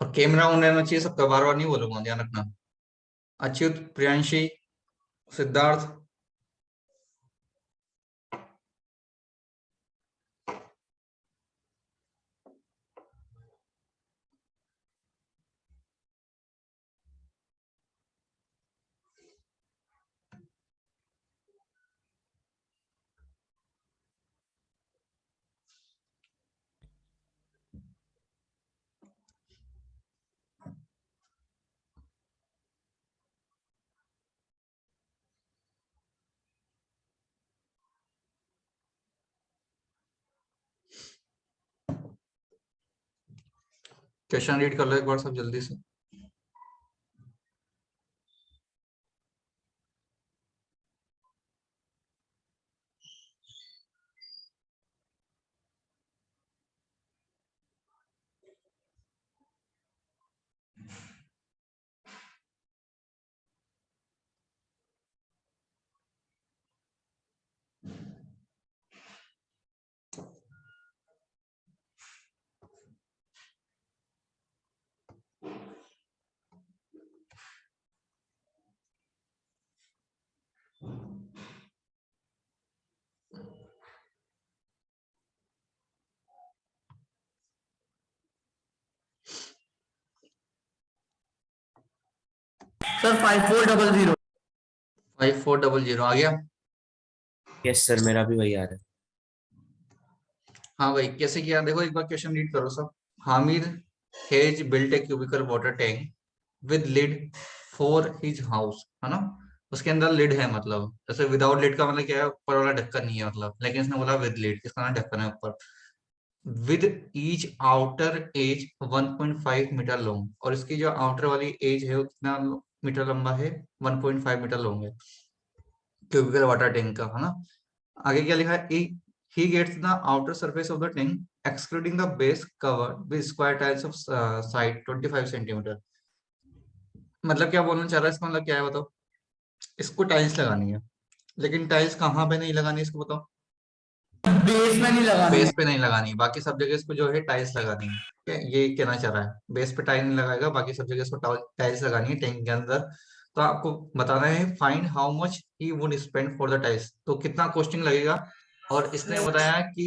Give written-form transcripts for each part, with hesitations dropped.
और camera on रहना चाहिए सबका, बार बार नहीं बोलूंगा, ध्यान रखना। अच्युत, प्रियांशी, सिद्धार्थ। क्वेश्चन रीड कर लो एक बार सब जल्दी से। सर 5400। 5400 आ गया। यस सर, मेरा भी वही आ रहा है। हाँ भाई, कैसे किया देखो एक बार क्वेश्चन रीड करो सब। Hamid has built a cubical water tank with lid for his house, है ना। उसके अंदर लिड है, मतलब जैसे विदाउट लिड का मतलब क्या है, ऊपर वाला ढक्कन नहीं है मतलब, लेकिन इसने बोला विद लिड, इसका ना ढक्कन है ऊपर। With each outer edge 1.5 metre long, और इसकी जो आउटर वाली एज है वो कितना मीटर लंबा है, 1.5 मीटर लॉन्ग है क्यूबिकल वाटर टैंक का, है ना। आगे क्या लिखा है, he gets the outer surface of the tank excluding the base covered with square tiles of side 25 centimetre. मतलब क्या बोलना चाह रहा है, इसका मतलब क्या है बताओ। इसको टाइल्स लगानी है, लेकिन टाइल्स कहाँ पे नहीं लगानी इसको बताओ। बेस में नहीं लगानी बेस है। पे नहीं लगानी, बाकी सब जगह इसको जो है टाइल्स लगानी है। ठीक है, ये कहना चाह रहा है, बेस पे टाइल नहीं लगाएगा, बाकी सब जगह इसको टाइल्स लगानी है टैंक के अंदर। तो आपको बताना है find how much he would spend for the tiles, तो कितना कॉस्टिंग लगेगा। और इसने बताया कि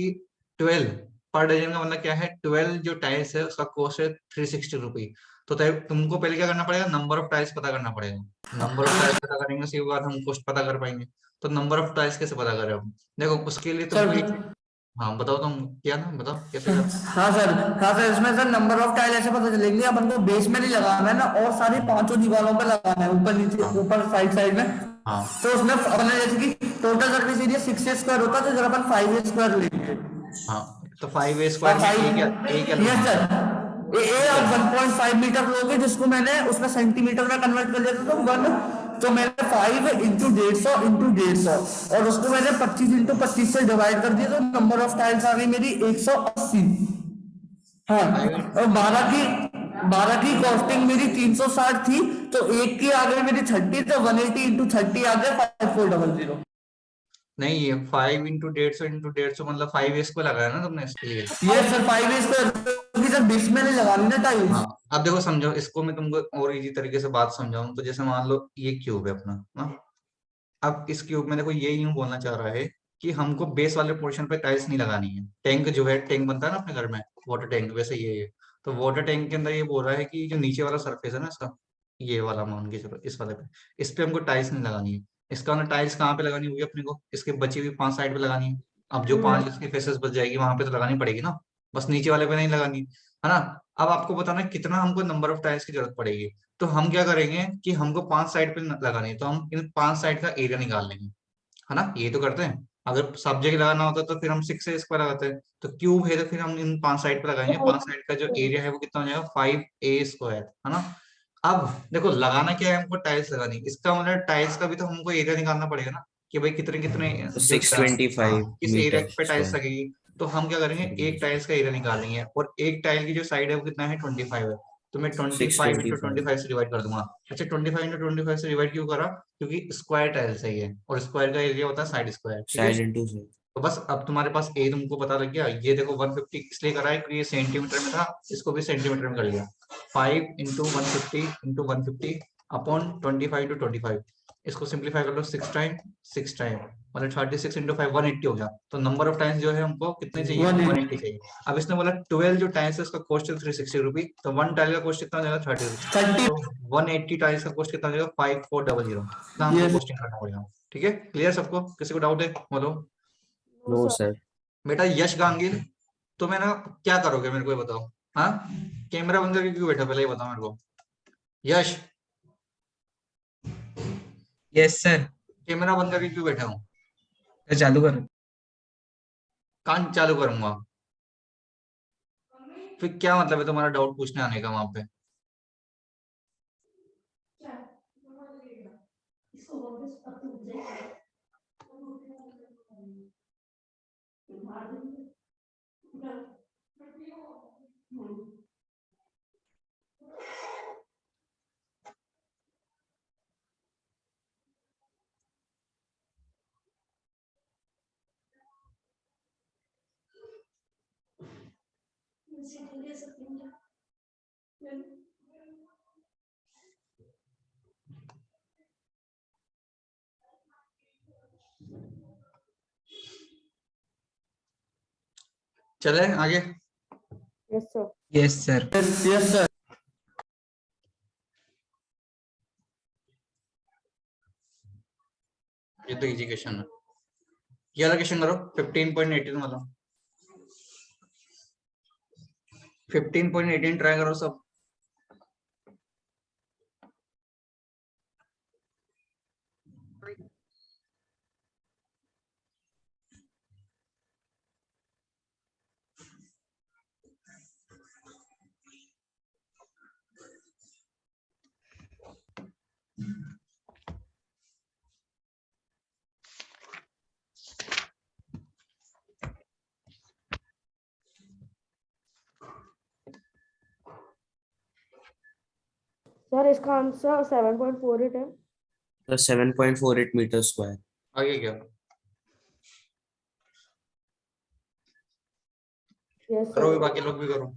12 पर डजन का मतलब क्या है, 12 जो टाइल्स है उसका कॉस्ट है 360 रुपी। तो तुमको पहले क्या करना पड़ेगा, नंबर ऑफ टाइल्स पता करना पड़ेगा। नंबर ऑफ टाइल्स पता करेंगे उसके बाद हम कॉस्ट पता कर पाएंगे। तो नंबर ऑफ टाइल्स कैसे पता करें हम, देखो उसके लिए तुमको सर हाँ बताओ, तुम क्या ना बताओ कैसे कर। हाँ सर, हाँ सर, इसमें सर नंबर ऑफ टाइल ऐसे पता चलेंगे, अपन को बेस में नहीं लगाना है ना, और सारी पांचों दीवारों पे लगाना है, ऊपर नीचे हाँ ऊपर साइड साइड में। हाँ तो उसमें अपने जैसे कि टोटल सर्फेस एरिया 6 स्क्वायर होता है, तो जरा अपन 5 स्क्वायर लेंगे। हाँ, तो 5 a² और में फाइव, ए क्या यस लूंगा। सर, ए ठीक है। आप 1.5 मीटर लोगे, जिसको मैंने उसमें सेंटीमीटर में कन्वर्ट कर दिया था, तो वन, तो मैंने 5 × 150 × 150, और उसको मैंने 25 × 25 से डिवाइड कर दिया, तो नंबर ऑफ टाइल्स आ गई मेरी 180। हाँ, फाइव और 12 की कॉस्टिंग मेरी 360 थी, तो एक की आ गई मेरी 30, तो 180 × 30 आ गया 5400। नहीं, ये 5 × 150 × 150 मतलब 5 a² लगाया ना तुमने इसके लिए। ये सर 5 स्क्वायर सर बीस में नहीं लगानी ना टाइल्स। हाँ, अब देखो समझो इसको, मैं तुमको और इजी तरीके से बात समझाऊं तो जैसे मान लो ये क्यूब है अपना ना। अब इस क्यूब में देखो ये यूं बोलना चाह रहा है कि हमको बेस वाले पोर्शन पे टाइल्स नहीं लगानी है। टैंक जो है, टैंक बनता है ना अपने घर में, वाटर टैंक, वैसे ये है। तो वाटर टैंक के अंदर ये बोल रहा है कि जो नीचे वाला सरफेस है ना इसका, ये वाला मान के चलो, इस वाले पे, इस पे हमको टाइल्स नहीं लगानी है। इसका मतलब टाइल्स कहाँ पे लगानी होगी अपने को, इसके बची हुई 5 साइड पे लगानी है। अब जो 5 इसकी फेसेस बच जाएगी वहां पे तो लगानी पड़ेगी ना, बस नीचे वाले पे नहीं लगानी, है ना। अब आपको बताना है कितना हमको नंबर ऑफ टाइल्स की जरूरत पड़ेगी। तो हम क्या करेंगे कि हमको 5 साइड पे लगानी है, तो हम इन 5 साइड का एरिया निकाल लेंगे, है ना। ये तो करते हैं। अगर सब जगह लगाना होता तो फिर हम 6 a² लगाते हैं। तो क्यूब है तो फिर हम इन 5 साइड पे लगाएंगे, 5 साइड का जो एरिया है वो कितना हो जाएगा, 5 a², है ना। अब देखो लगाना क्या है, हमको टाइल्स लगानी है। इसका मतलब टाइल्स का भी तो हमको एरिया निकालना पड़ेगा ना, कि भाई कितने कितने तो जो 625 किस एरिया मीटर पे टाइल्स स्क्वायर। लगेगी। तो हम क्या करेंगे, एक टाइल्स का एरिया निकालेंगे, और एक टाइल की जो साइड है वो कितना है, 25 है। तो मैं 25 × 25 625। से डिवाइड कर दूंगा। अच्छा, 25 × 25 से डिवाइड क्यों करा, क्योंकि स्क्वायर टाइल्स है ये, और स्क्वायर का एरिया होता है साइड स्क्वायर, ठीक है। Side into side. तो बस अब तुम्हारे पास ए तुमको पता लग गया। ये देखो 150 इसलिए करा है क्योंकि ये सेंटीमीटर में था, इसको भी सेंटीमीटर में कर लिया। 5 इंटू 150 अपॉन 25 to 25। इसको सिंप्लीफाई कर लो 6 टाइम मतलब 36 इंटू 5 180 हो गया। तो नंबर ऑफ टाइम्स जो है हमको कितने चाहिए 180 चाहिए। अब इसने बोला 12 जो टाइम्स है उसका कॉस्ट है 360 रुपी, तो 1 टाइल का कॉस्ट कितना हो जाएगा 30 रुपी। 30 तो 180 टाइल्स का कॉस्ट कितना हो जाएगा 5400। इतना हमको Yes. कॉस्टिंग करना पड़ेगा। ठीक है, क्लियर सबको? किसी को डाउट है बोलो। No sir. बेटा यश गांगिल, तो मैं ना क्या करोगे मेरे को ये बताओ। हाँ, कैमरा बंद करके क्यों बैठा, पहले ये बताओ मेरे को। यश, यस सर। कैमरा बंद करके क्यों बैठा हूँ? चालू कर। कान चालू करूंगा, फिर क्या मतलब है तुम्हारा डाउट पूछने आने का वहां पे? चले आगे। Yes sir. Yes sir. Yes, sir. ये तो इजी क्वेश्चन है, ये वाला क्वेश्चन करो 15.18 वाला। 15.18 ट्राई करो सब। सर इसका आंसर 7.48 है। तो 7.48 मीटर स्क्वायर। आगे क्या यस करो, सर। बाकी लोग भी करो।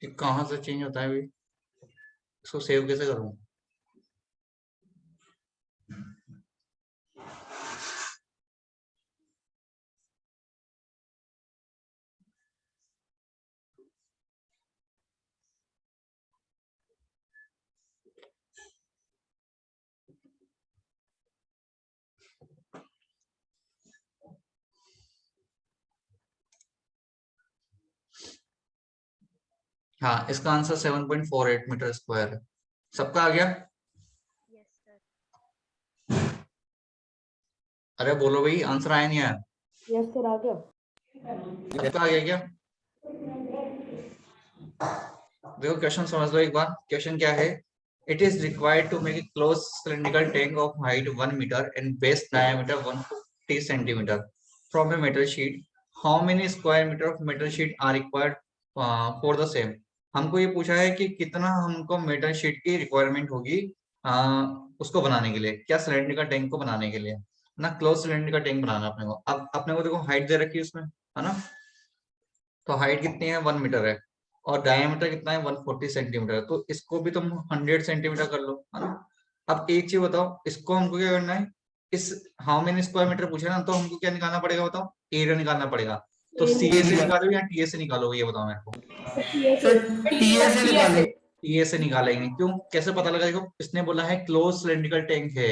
ये कहाँ से चेंज होता है अभी, इसको सेव कैसे करूँ? हाँ, इसका आंसर 7.48 मीटर स्क्वायर है। सबका आ गया? अरे बोलो भाई, आंसर आया नहीं आया? यस सर आ गया। सबका आ गया क्या? देखो क्वेश्चन समझ लो एक बार। क्वेश्चन क्या है? It is required to make a close cylindrical tank of height 1 metre and base diameter 150 centimetre from a metal sheet. How many square metre of metal sheet are required for the same. हमको ये पूछा है कि कितना हमको metal sheet की requirement होगी उसको बनाने के लिए, क्या सिलेंड्रिकल टैंक को बनाने के लिए ना, क्लोज सिलेंड्रिकल टैंक बनाना अपने को। अब अपने को देखो हाइट दे रखी है उसमें, है ना? तो हाइट कितनी है 1 मीटर है और डायमीटर कितना है 140 सेंटीमीटर है। तो इसको भी तुम 100 सेंटीमीटर कर लो, है ना? अब एक चीज बताओ, इसको हमको क्या करना है, इस हाउ मेनी स्क्वायर मीटर पूछा ना, तो हमको क्या निकालना पड़ेगा बताओ? एरिया निकालना पड़ेगा। तो सी ए से निकालो या टी ए से निकालोगे, ये बताओ मेरे को। Sir, TA से निकालेंगे। टी ए से निकालेंगे, क्यों, कैसे पता लगा? देखो इसने बोला है क्लोज सिलेंड्रिकल टैंक है।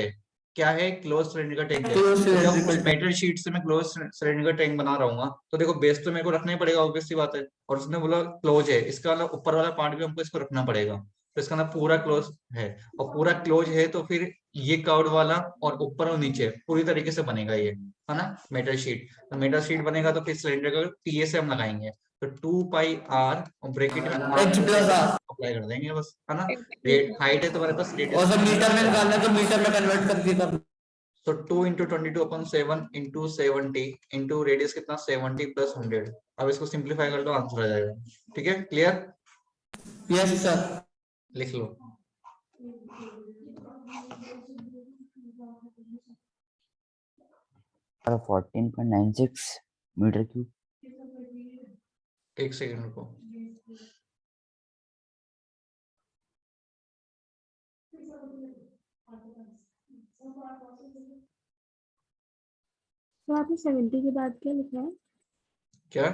क्या है? क्लोज सिलेंड्रिकल टैंक है। Closed तो जब cylindrical उस tank। मेटल शीट से मैं क्लोज सिलेंड्रिकल टैंक बना रहा हूँ तो देखो बेस तो मेरे को रखना ही पड़ेगा, ऑब्वियस सी बात है। और उसने बोला क्लोज है, इसका मतलब ऊपर वाला पार्ट भी हमको इसको रखना पड़ेगा। तो इसका मतलब पूरा क्लोज है, और पूरा क्लोज है तो फिर ये कर्व्ड वाला और ऊपर और नीचे पूरी तरीके से बनेगा ये, है ना, मेटल शीट। तो मेटल शीट बनेगा तो फिर सिलेंड्रिकल टीए से हम लगाएंगे, तो 2 पाई आर और ब्रैकेट में H plus R। अप्लाई कर देंगे बस, है ना? रेट हाइट है तुम्हारे पास, रेट और सब मीटर में निकालना है तो मीटर में कन्वर्ट करके करना। तो 2 इंटू 22/7 इंटू 70 इंटू रेडियस कितना 70 प्लस 100। अब इसको सिंप्लीफाई कर दो, आंसर आ जाएगा। ठीक है, क्लियर? Yes sir. लिख लो। Sir 14.96 metre cube. एक सेकंड रुको। तो आपने 70 के बाद क्या लिखा है? क्या?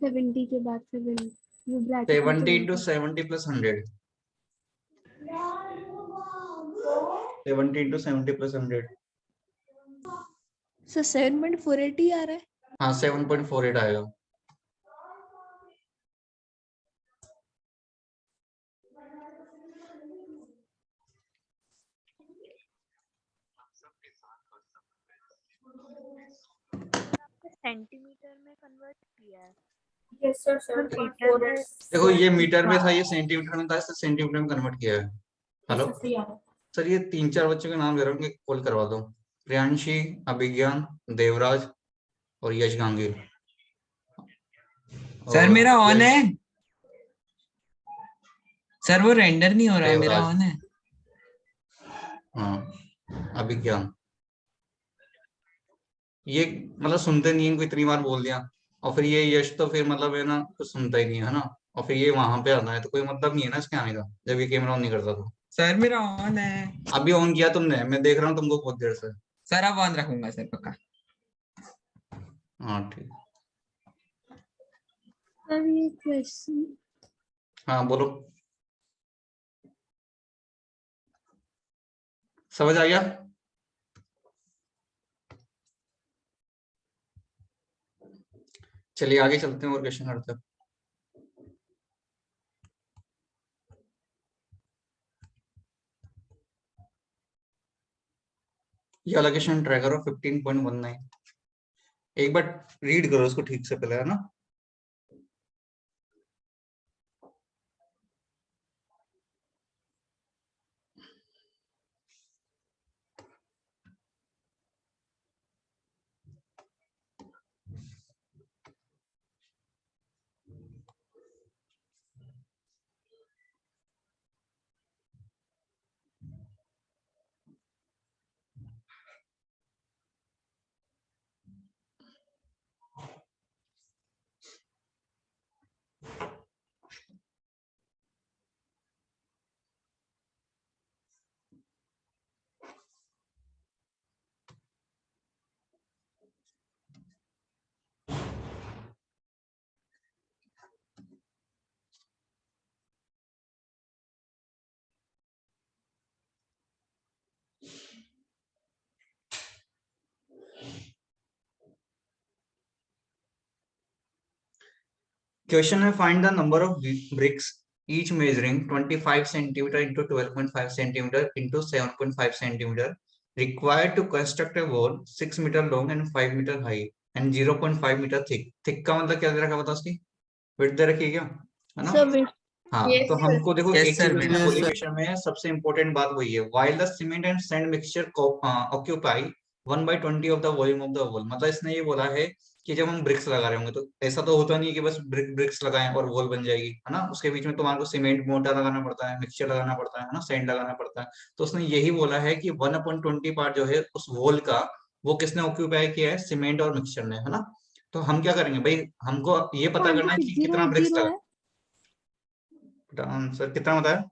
70 के बाद 7 वो bracket 70 into 70 plus 100। 70 into 70 plus 100। Sir 7.48 आ रहा है। हाँ 7.48 आएगा। सेंटीमीटर में कन्वर्ट किया है। Yes sir. देखो ये मीटर में था, ये सेंटीमीटर में था, इससे सेंटीमीटर में कन्वर्ट किया है। हेलो सर, ये 3-4 बच्चों के नाम दे रहा हूँ, कॉल करवा दो। प्रियांशी, अभिज्ञान, देवराज और यश गांगीर। सर और मेरा ऑन यश- है सर, वो रेंडर नहीं हो रहा, मेरा देवराज। ऑन है। हाँ अभिज्ञान। ये मतलब सुनते नहीं है, इनको इतनी बार बोल दिया। और फिर ये यश तो फिर मतलब है ना, कुछ सुनता ही नहीं है ना। और फिर ये वहां पे आता है, तो कोई मतलब नहीं है ना इसके आने का, जब ये कैमरा ऑन नहीं करता तो। सर मेरा ऑन है अभी ऑन किया तुमने, मैं देख रहा हूँ तुमको बहुत देर से। सर, अब ऑन रखूंगा सर पक्का। हाँ ठीक। सर ये क्वेश्चन हाँ बोलो, समझ आ गया? चलिए आगे चलते हैं और क्वेश्चन करते हैं। ये वाला क्वेश्चन ट्राई करो 15.19। एक बार रीड करो उसको ठीक से पहले, है ना। क्वेश्चन में find the number of BRICS each measuring 25 centimeter into 12.5 centimeter into 7.5 centimeter required to construct a wall 6 meter long and 5 meter high and 0.5 meter thick। Thick का मतलब क्या दे रखा है बता, उसकी विड्थ दे रखी है क्या, है ना। सर हाँ तो हमको देखो Yes, एक sir, चीज उसने yes, बोली sir. क्वेश्चन में, सबसे इंपॉर्टेंट बात वही है, while the cement and sand mixture occupy 1/20 of the volume of the wall। मतलब इसने ये बोला है कि जब हम ब्रिक्स लगा रहे होंगे तो ऐसा तो होता नहीं है कि बस ब्रिक्स लगाएं और वॉल बन जाएगी, है ना। उसके बीच में तुम्हारे को सीमेंट मोटा लगाना पड़ता है, मिक्सचर लगाना पड़ता है ना, सैंड लगाना पड़ता है। तो उसने यही बोला है कि 1/20 पार्ट जो है उस वॉल का, वो किसने ऑक्यूपाई किया है, सीमेंट और मिक्सचर ने, है ना। तो हम क्या करेंगे भाई, हमको ये पता करना है कि कितना ब्रिक्स लगा। आंसर कितना बताया?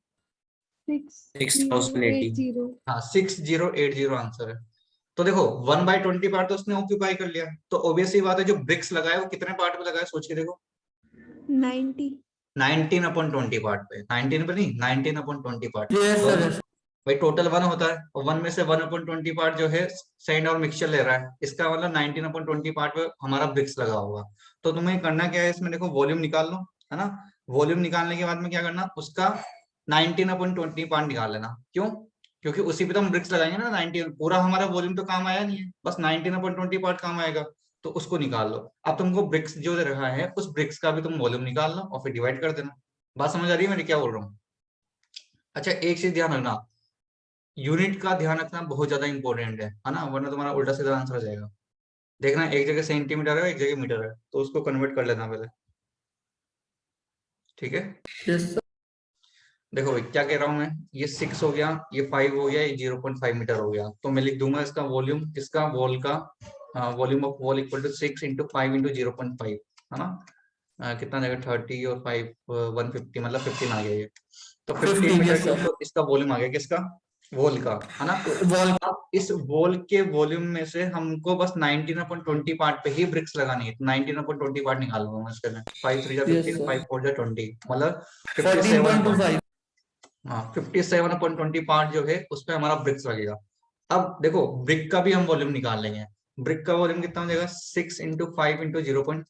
6080। हाँ 6080 आंसर है। तो देखो 1/20 पार्ट तो उसने ऑक्यूपाई कर लिया, तो ऑब्वियसली बात है जो ब्रिक्स लगाए वो कितने पार्ट पे लगाए, सोच के देखो। 90 19/20 पार्ट पे, 19 पे नहीं, 19/20 पार्ट। यस तो सर। भाई टोटल 1 होता है, और 1 में से 1/20 पार्ट जो है सैंड और मिक्सचर ले रहा है, इसका मतलब 19/20 पार्ट पे हमारा ब्रिक्स लगा होगा। तो तुम्हें करना क्या है इसमें, देखो वॉल्यूम निकाल लो, है ना। वॉल्यूम निकालने के बाद में क्या करना, उसका 19/20 पार्ट निकाल लेना। क्यों? क्योंकि उसी पे तो हम ब्रिक्स लगाएंगे ना। 19 पूरा हमारा वॉल्यूम तो काम आया नहीं है, बस 19/20 पार्ट काम आएगा। तो उसको निकाल लो। अब तुमको ब्रिक्स जो दे रहा है, उस ब्रिक्स का भी तुम वॉल्यूम निकाल लो और फिर डिवाइड कर देना। बात समझ आ रही है मेरी क्या बोल रहा हूँ? अच्छा एक चीज ध्यान रखना, यूनिट का ध्यान रखना बहुत ज्यादा इंपॉर्टेंट है ना, वरना तुम्हारा उल्टा सीधा आंसर आ जाएगा। देखना एक जगह सेंटीमीटर है, एक जगह मीटर है, तो उसको कन्वर्ट कर लेना पहले, ठीक है। Yes sir. देखो भाई क्या कह रहा हूँ मैं, ये 6 हो गया, ये 5 हो गया, ये 0.5 मीटर हो गया, तो मैं लिख दूंगा इसका वॉल्यूम, इसका वॉल का volume of wall equal to 6 into 5 into 0.5, है ना। कितना जाएगा 30 और 5 150, मतलब 15 आ गया ये, तो 15 15 मीटर yes, क्यूब, sir. तो इसका वॉल्यूम आ गया किसका, वॉल का, है ना। वॉल अब इस वॉल के वॉल्यूम में से हमको बस 19/20 पार्ट पे ही ब्रिक्स लगानी है, 19/20 पार्ट निकालूंगा मैं इसके लिए, 5 3 Yes, 15, sir. 5 4 20, मतलब 14.25 हाँ 57/20 पार्ट जो है उस पे हमारा ब्रिक्स लगेगा। अब देखो ब्रिक का भी हम वॉल्यूम निकाल लेंगे, ब्रिक का वॉल्यूम कितना हो जाएगा 6 इंटू 5 इंटू 0.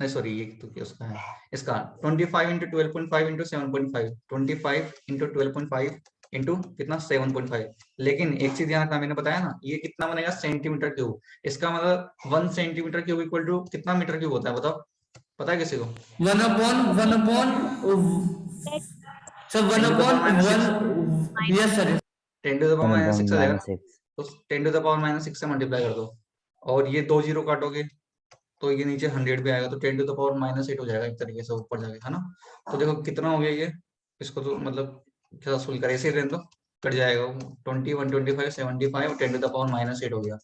नहीं सॉरी, ये तो क्या उसका है, इसका 25 इंटू 12.5 इंटू 7.5, 25 इंटू 12.5 इंटू कितना 7.5। लेकिन एक चीज ध्यान रखना, मैंने बताया ना ये कितना बनेगा सेंटीमीटर क्यूब, इसका मतलब 1 सेंटीमीटर क्यूब इक्वल टू कितना मीटर क्यूब होता है बताओ, पता है किसी को? 1/1 sir 10 to the power minus 6, 1/1 yes sir 10 to the power minus 6 आ जाएगा, -6 तो 10 to the power minus 6 से मल्टीप्लाई कर दो, और ये 2 जीरो काटोगे तो ये नीचे 100 पे आएगा, तो 10 to the power -8 हो जाएगा एक तरीके से ऊपर जाके, है ना। तो देखो कितना हो गया ये, इसको तो मतलब क्या सोल्व करें, ऐसे ही रहने दो, कट जाएगा 20 125 75 और 10 to the power -8 हो गया।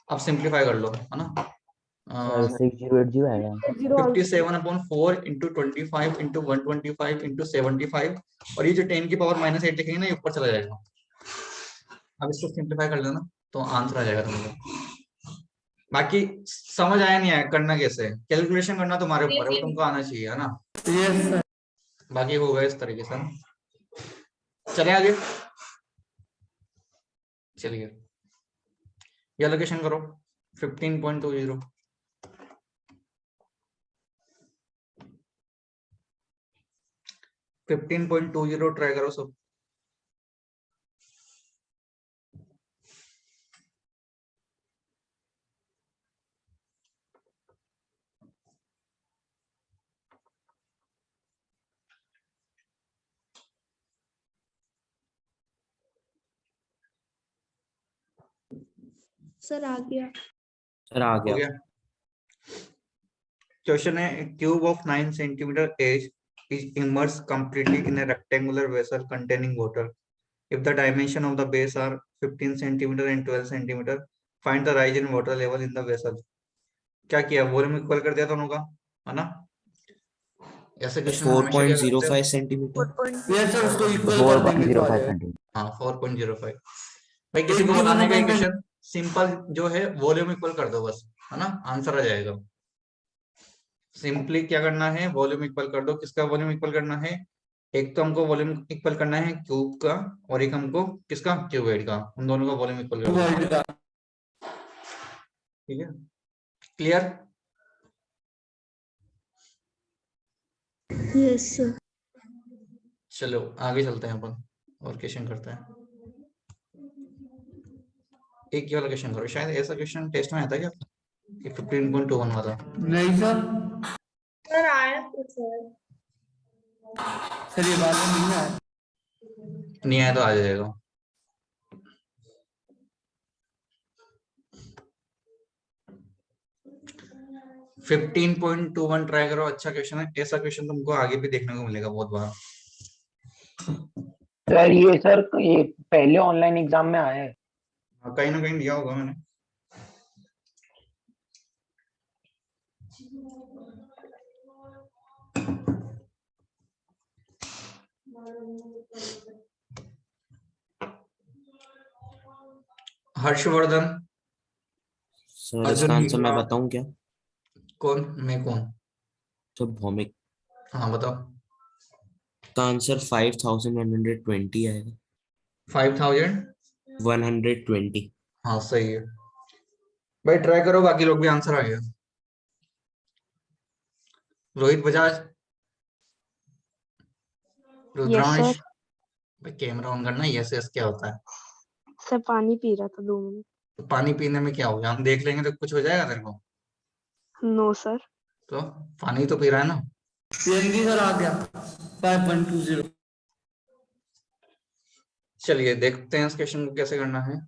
अब सिंप्लीफाई कर लो, है ना। 6080 आएगा। 57/4 इंटू 25 इंटू 125 इंटू 75, और ये जो 10 की पावर -8 लिखेंगे ना ये ऊपर चला जाएगा। अब इसको सिंप्लीफाई कर लेना तो आंसर आ जाएगा तुमको। बाकी समझ आया नहीं आया करना कैसे, कैलकुलेशन करना तुम्हारे ऊपर है, वो तुमको आना चाहिए, है ना। यस सर बाकी होगा इस तरीके से ना। चले आगे, चलिए ये लोकेशन करो 15.20, 15.20 ट्राई करो सब। सर आ गया। सर आ हो गया। गया। क्वेश्चन है cube of 9 centimetre edge is immersed completely in a rectangular vessel containing water. If the dimension of the base are 15 centimeter and 12 centimeter, find the rise in water level in the vessel. क्या किया, volume equal कर दिया दोनों का, है ना। ऐसे question हमेशा क्या करते हैं, 4.05 सेंटीमीटर। यस सर उसको इक्वल कर देंगे तो आ 4.05 जाएगा। सेंटीमीटर। हाँ 4.05। भाई किसी को बताने का क्वेश्चन सिंपल जो है वॉल्यूम इक्वल कर दो बस, है ना, आंसर आ जाएगा। सिंपली क्या करना है, वॉल्यूम इक्वल कर दो, किसका वॉल्यूम इक्वल करना है, एक तो हमको वॉल्यूम इक्वल करना है क्यूब का, और एक हमको किसका क्यूबॉइड का, उन दोनों का वॉल्यूम इक्वल कर दो, वर्ल्ड का ठीक है। क्लियर? Yes sir. चलो आगे चलते हैं अपन और क्वेश्चन करते हैं। एक ये वाला क्वेश्चन करो, शायद ऐसा क्वेश्चन टेस्ट में आता है क्या 15.21 वाला। नहीं सर सर आया तो सर सर ये बात नहीं है। नहीं आया तो आ जाएगा। फिफ्टीन 15.21 ट्राई करो, अच्छा क्वेश्चन है, ऐसा क्वेश्चन तुमको आगे भी देखने को मिलेगा बहुत बार। सर ये पहले ऑनलाइन एग्जाम में आया है। कहीं ना कहीं दिया होगा मैंने। हर्षवर्धन, सर इसका आंसर मैं बताऊं क्या? कौन, मैं कौन? तो भौमिक। हाँ बताओ। इसका आंसर 5120 आएगा। 5000 120। हाँ सही है भाई, ट्राई करो, बाकी लोग भी आंसर आ गया। रोहित बजाज, रुद्रांश, भाई कैमरा ऑन करना, यस यस क्या होता है? सर पानी पी रहा था 2 मिनट। तो पानी पीने में क्या हो गया, हम देख लेंगे तो कुछ हो जाएगा तेरे को? No sir. तो पानी तो पी रहा है ना। पीएनजी सर आ गया 5.20 चलिए देखते हैं इस क्वेश्चन को कैसे करना है।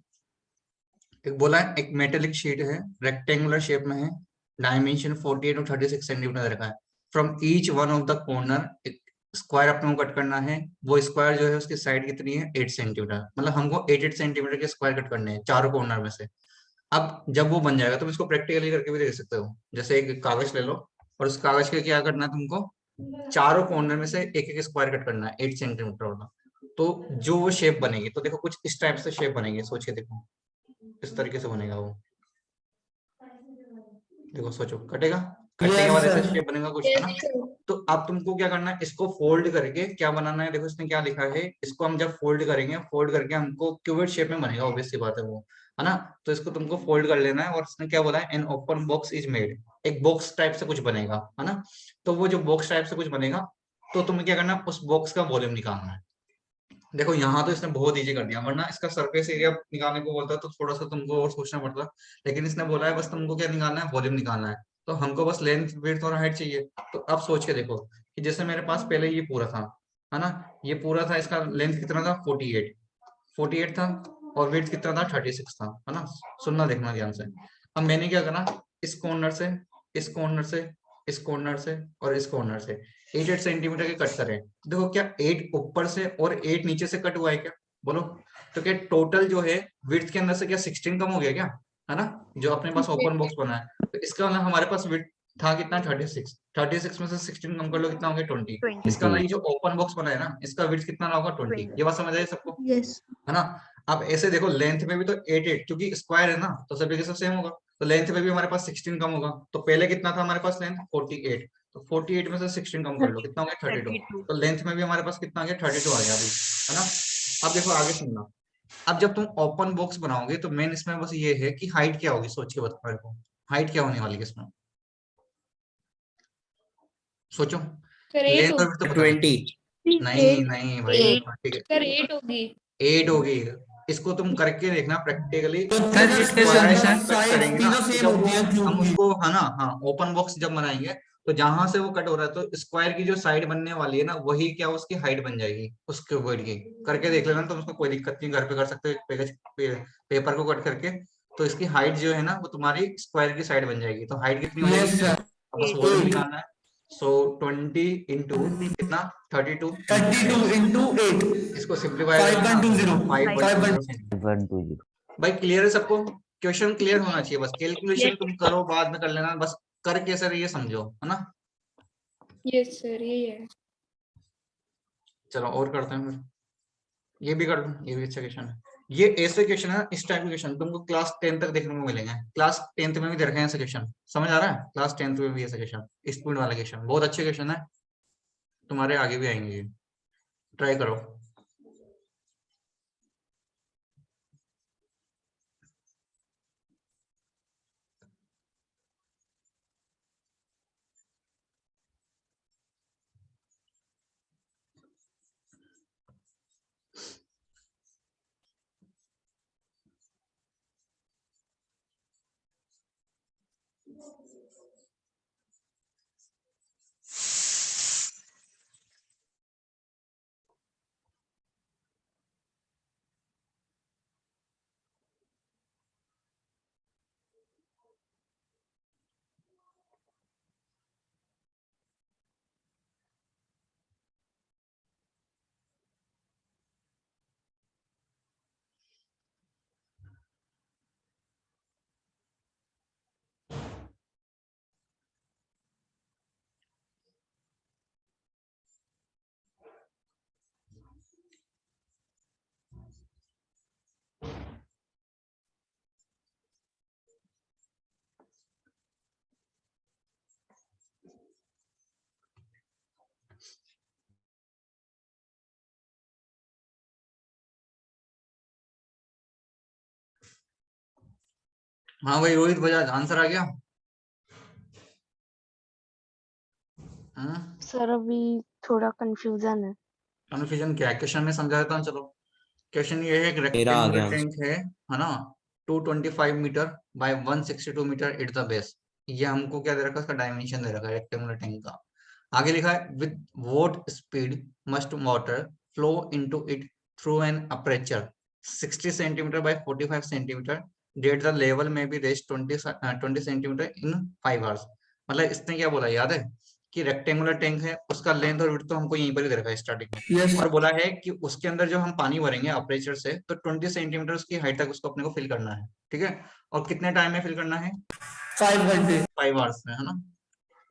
एक बोला है एक मेटेलिक शीट है, रेक्टेंगुलर शेप में है, डायमेंशन 48 और 36 सेंटीमीटर रखा है। From each one of the corner एक स्क्वायर अपने को कट करना है। वो स्क्वायर जो है उसकी साइड कितनी है 8 सेंटीमीटर, मतलब हमको 8 सेंटीमीटर के स्क्वायर कट करने हैं चारों कॉर्नर में से। अब जब वो बन जाएगा तुम इसको प्रैक्टिकली करके भी देख सकते हो। जैसे एक कागज ले लो और उस कागज के क्या करना है तुमको, चारों कॉर्नर में से एक एक स्क्वायर कट करना है 8 सेंटीमीटर वाला। तो जो वो शेप बनेगी तो देखो कुछ इस टाइप से शेप बनेगी, सोच के देखो इस तरीके से बनेगा वो। देखो सोचो कटेगा, कटने के Yes, बाद ऐसा sir. शेप बनेगा कुछ, है ना। तो अब तुमको क्या करना है, इसको फोल्ड करके क्या बनाना है, देखो इसने क्या लिखा है, इसको हम जब फोल्ड करेंगे, फोल्ड करके हमको क्यूबिक शेप में बनेगा, ऑब्वियस सी बात है वो, है ना। तो इसको तुमको फोल्ड कर लेना है और इसने क्या बोला है, an open box is made, एक बॉक्स टाइप से कुछ बनेगा, है ना। तो वो जो बॉक्स टाइप से कुछ बनेगा तो तुम्हें क्या करना है, उस बॉक्स का वॉल्यूम निकालना है। देखो यहाँ तो इसने बहुत इजी कर दिया, वरना इसका सरफेस एरिया निकालने को बोलता तो थोड़ा सा तुमको और सोचना पड़ता, लेकिन इसने बोला है बस तुमको क्या निकालना है, वॉल्यूम निकालना है। तो हमको बस लेंथ विड्थ और हाइट चाहिए। तो अब सोच के देखो कि जैसे मेरे पास पहले ये पूरा था, है ना, ये पूरा था, इसका लेंथ कितना था 48 था, और विड्थ कितना था 36 था, है ना। सुनना देखना ध्यान से। अब मैंने क्या करा, इस कॉर्नर से इस कॉर्नर से इस कॉर्नर से और इस कॉर्नर से 8 सेंटीमीटर के कट करें। देखो क्या 8 ऊपर से और 8 नीचे से कट हुआ है क्या, बोलो। तो क्या टोटल जो है विड्थ के अंदर से क्या 16 कम हो गया क्या, है ना, जो अपने पास ओपन बॉक्स बना है। तो इसका मतलब हमारे पास विड्थ था कितना 36 में से 16 कम कर लो कितना हो गया 20। इसका मतलब ये जो ओपन बॉक्स बना है ना, इसका विड्थ कितना होगा 20। ये बात समझ आई सबको, यस है ना। अब ऐसे देखो लेंथ में भी तो 8 क्योंकि स्क्वायर है ना, तो सभी के सब सेम होगा। तो लेंथ में भी हमारे पास 16 कम होगा। तो पहले कितना था हमारे पास लेंथ 48, तो 48 में से 16 कम कर लो कितना हो गया 32। तो लेंथ में भी हमारे पास कितना आ गया 32 आ गया अभी, है ना। अब देखो आगे सुनना। अब जब तुम ओपन बॉक्स बनाओगे तो मेन इसमें बस ये है कि हाइट क्या होगी, सोच के बताओ मेरे को, हाइट क्या होने वाली है इसमें, सोचो। लेंथ और width तो बता दो। 20। नहीं नहीं भाई, ठीक है, सर 8 होगी। 8 होगी। इसको तुम करके देखना प्रैक्टिकली। तो सर फिर इसके स्क्वायर सॉरी इसका सर, कट साइड करेंगे ना, तीनों तो सेम जब वो होती है क्यूब हम की। उसको, है ना, हाँ, ओपन बॉक्स जब बनाएंगे तो जहां से वो कट हो रहा है तो स्क्वायर की जो साइड बनने वाली है ना, वही क्या उसकी हाइट बन जाएगी उस क्यूबॉइड की। करके देख लेना, तो उसको कोई दिक्कत नहीं, घर पे कर सकते हो पेपर को कट करके। तो इसकी हाइट जो है ना वो तुम्हारी स्क्वायर की साइड बन जाएगी। तो हाइट कितनी हो जाएगी, यस सर, अब बस वॉल्यूम 8 निकालना है। सो 20 इंटू कितना 32 इंटू 32 into 8 इसको सिंप्लीफाई करना 5.20 5.20 5. सेंटीमीटर। 120 भाई क्लियर है सबको, क्वेश्चन क्लियर होना चाहिए, बस कैलकुलेशन तुम करो बाद में कर लेना, बस करके सर ये समझो, है ना। यस सर यही है। चलो और करते हैं फिर, ये भी कर लो, ये भी अच्छा क्वेश्चन है। ये ऐसे क्वेश्चन है, इस टाइप के क्वेश्चन तुमको क्लास 10 तक देखने को मिलेंगे। क्लास 10 में भी दे रखे हैं ऐसे क्वेश्चन, समझ आ रहा है, क्लास 10 में भी ऐसे क्वेश्चन, स्पून वाला क्वेश्चन बहुत अच्छे क्वेश्चन है, तुम्हारे आगे भी आएंगे, ट्राई करो। हाँ भाई रोहित बजाज, आंसर आ गया। सर अभी थोड़ा कंफ्यूजन है। कन्फ्यूजन क्या है, क्वेश्चन में समझा देता हूँ चलो। क्वेश्चन ये है, एक मेरा आ गया रेक्टेंगुलर आंसर। टैंक है ना, 225 metre by 162 metre at the base. ये हमको क्या दे रखा है, इसका डायमेंशन दे रखा है रेक्टेंगुलर टैंक का। आगे लिखा है with what speed must water flow into it through an aperture 60 centimeter by 45 centimeter that the level may be raised 20 centimeter in 5 hours। मतलब इसने क्या बोला याद है कि रेक्टेंगुलर टैंक है, उसका लेंथ और विड्थ तो हमको यहीं पर ही दे रखा है स्टार्टिंग में, यस और बोला है कि उसके अंदर जो हम पानी भरेंगे अपर्चर से तो 20 सेंटीमीटर उसकी हाइट तक उसको अपने को फिल करना है, ठीक है। और कितने टाइम में फिल करना है? 5 घंटे 5 आवर्स में, है ना।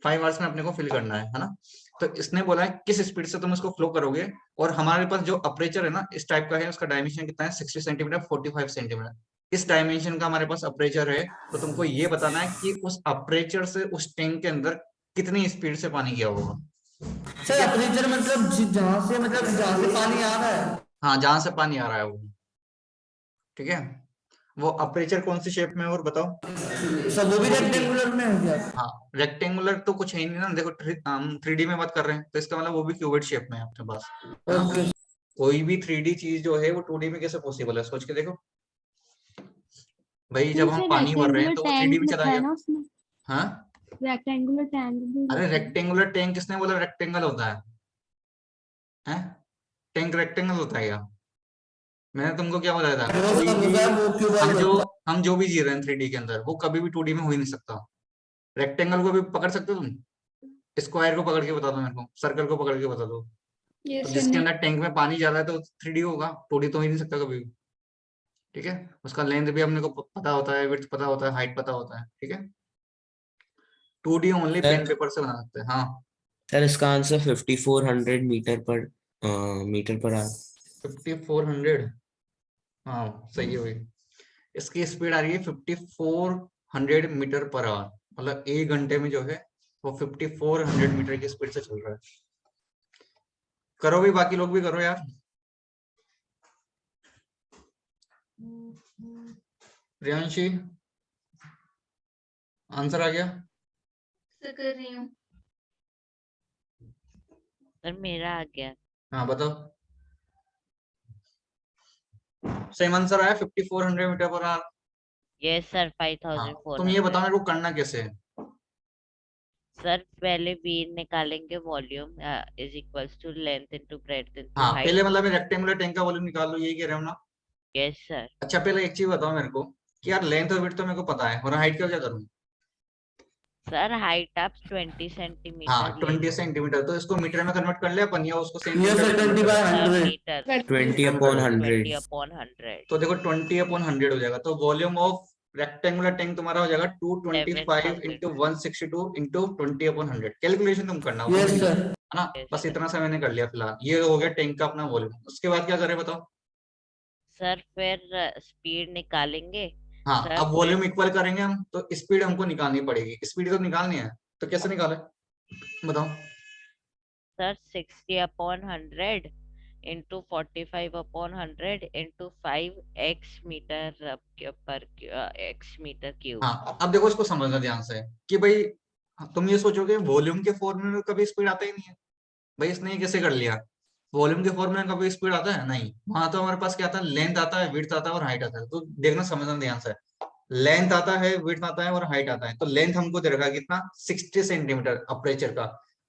5 आवर्स में अपने को फिल करना है ना। तो इसने बोला है किस स्पीड से तुम इसको फ्लो करोगे, और हमारे पास जो अपर्चर है ना इस टाइप का है, उसका डायमेंशन कितना है 60 सेंटीमीटर 45 सेंटीमीटर। इस डायमेंशन का हमारे पास अपर्चर है, तो तुमको ये बताना है कि उस अपर्चर से उस टैंक के अंदर कितनी स्पीड से पानी गया होगा। सर अपर्चर मतलब जहां से पानी आ रहा है। हाँ, जहां से पानी आ रहा है वो, ठीक है। वो अपर्चर कौन सी शेप में है और बताओ? सर वो भी रेक्टेंगुलर में है क्या? हाँ, रेक्टेंगुलर तो कुछ है ही नहीं ना, देखो हम 3D में बात कर रहे हैं तो इसका मतलब वो भी क्यूबिड शेप में है अपने पास, है ना? ओके कोई भी 3D चीज जो है वो 2D में कैसे पॉसिबल है, सोच के देखो भाई। जब हम पानी भर रहे हैं तो वो 3D में चला गया। हाँ, रेक्टेंगुलर टैंक भी अरे रेक्टेंगुलर टैंक किसने बोला रेक्टेंगल होता है? हैं? टैंक रेक्टेंगल होता है क्या? मैंने तुमको क्या बताया था? कोई भी हम जो भी जी रहे हैं 3D के अंदर वो कभी भी 2D में हो ही नहीं सकता। रेक्टेंगल को भी पकड़ सकते हो तुम? स्क्वायर को पकड़ के बता दो मेरे को, सर्कल को पकड़ के बता दो। तो जिसके अंदर टैंक में पानी ज्यादा है तो 3D होगा, 2D तो हो ही नहीं सकता कभी भी, ठीक है। उसका लेंथ भी हमने को पता होता है, विड्थ पता होता है, हाइट पता होता है, ठीक है। 2D ओनली पेन पेपर से बना सकते हैं। हाँ सर इसका आंसर 5400 मीटर पर आवर। 5400, हाँ सही है भाई। इसकी स्पीड आ रही है 5400 मीटर पर आवर, मतलब 1 घंटे में जो है वो 5400 मीटर की स्पीड से चल रहा है। करो भी, बाकी लोग भी करो यार। प्रियांशी आंसर आ गया? कर रही हूँ। सर मेरा आ गया। हाँ बताओ। सेम आंसर आया 5400 metre per hour. Yes sir हाँ, तुम ये बताओ 5400। मेरे को करना कैसे है? सर पहले v निकालेंगे, volume is equals to length into breadth into हाँ, हाइट। पहले मतलब रेक्टेंगुलर टैंक का वॉल्यूम निकाल लो, यही कह रहे हो ना? Yes sir. अच्छा पहले एक चीज बताओ मेरे को कि यार लेंथ और विड्थ तो मेरे को पता है, और हाइट का क्या करूँ? सर हाइट आप 20 हाँ सेंटीमीटर 20 सेंटीमीटर, तो इसको मीटर में कन्वर्ट कर लिया अपन, या उसको यस सेंटीमीटर सर में 20 convert बाय कर लिया? 100 मीटर 20/100। 20/100। तो देखो 20/100 हो जाएगा, तो वॉल्यूम ऑफ रेक्टेंगुलर टैंक तुम्हारा हो जाएगा 225 इंटू 162 इंटू 20/100। कैलकुलेशन तुम करना, वो यस नहीं, सर है ना। बस इतना सा मैंने कर लिया फिलहाल। ये हो गया टैंक का अपना वॉल्यूम। उसके बाद क्या करें बताओ? सर फिर स्पीड निकालेंगे। हाँ, सर अब वॉल्यूम इक्वल करेंगे हम, तो स्पीड हमको निकालनी पड़ेगी। स्पीड तो निकालनी है, तो कैसे निकाले बताओ? Sir 60/100 into 45/100 into 5x metre पर x मीटर क्यूब। हाँ, अब देखो इसको समझना ध्यान से कि भाई तुम ये सोचोगे वॉल्यूम के फॉर्मूले में कभी स्पीड आता ही नहीं है। भाई इसने ये कैसे कर लिया? वॉल्यूम के फॉर्मूले में कभी स्पीड आता है नहीं, वहां तो हमारे पास क्या आता है, लेंथ आता है, विड्थ आता है और हाइट आता है। तो देखना समझना ध्यान से, लेंथ आता है, विड्थ आता है और हाइट आता है। तो लेंथ हमको दे रखा है कितना, 60 सेंटीमीटर अपर्चर का।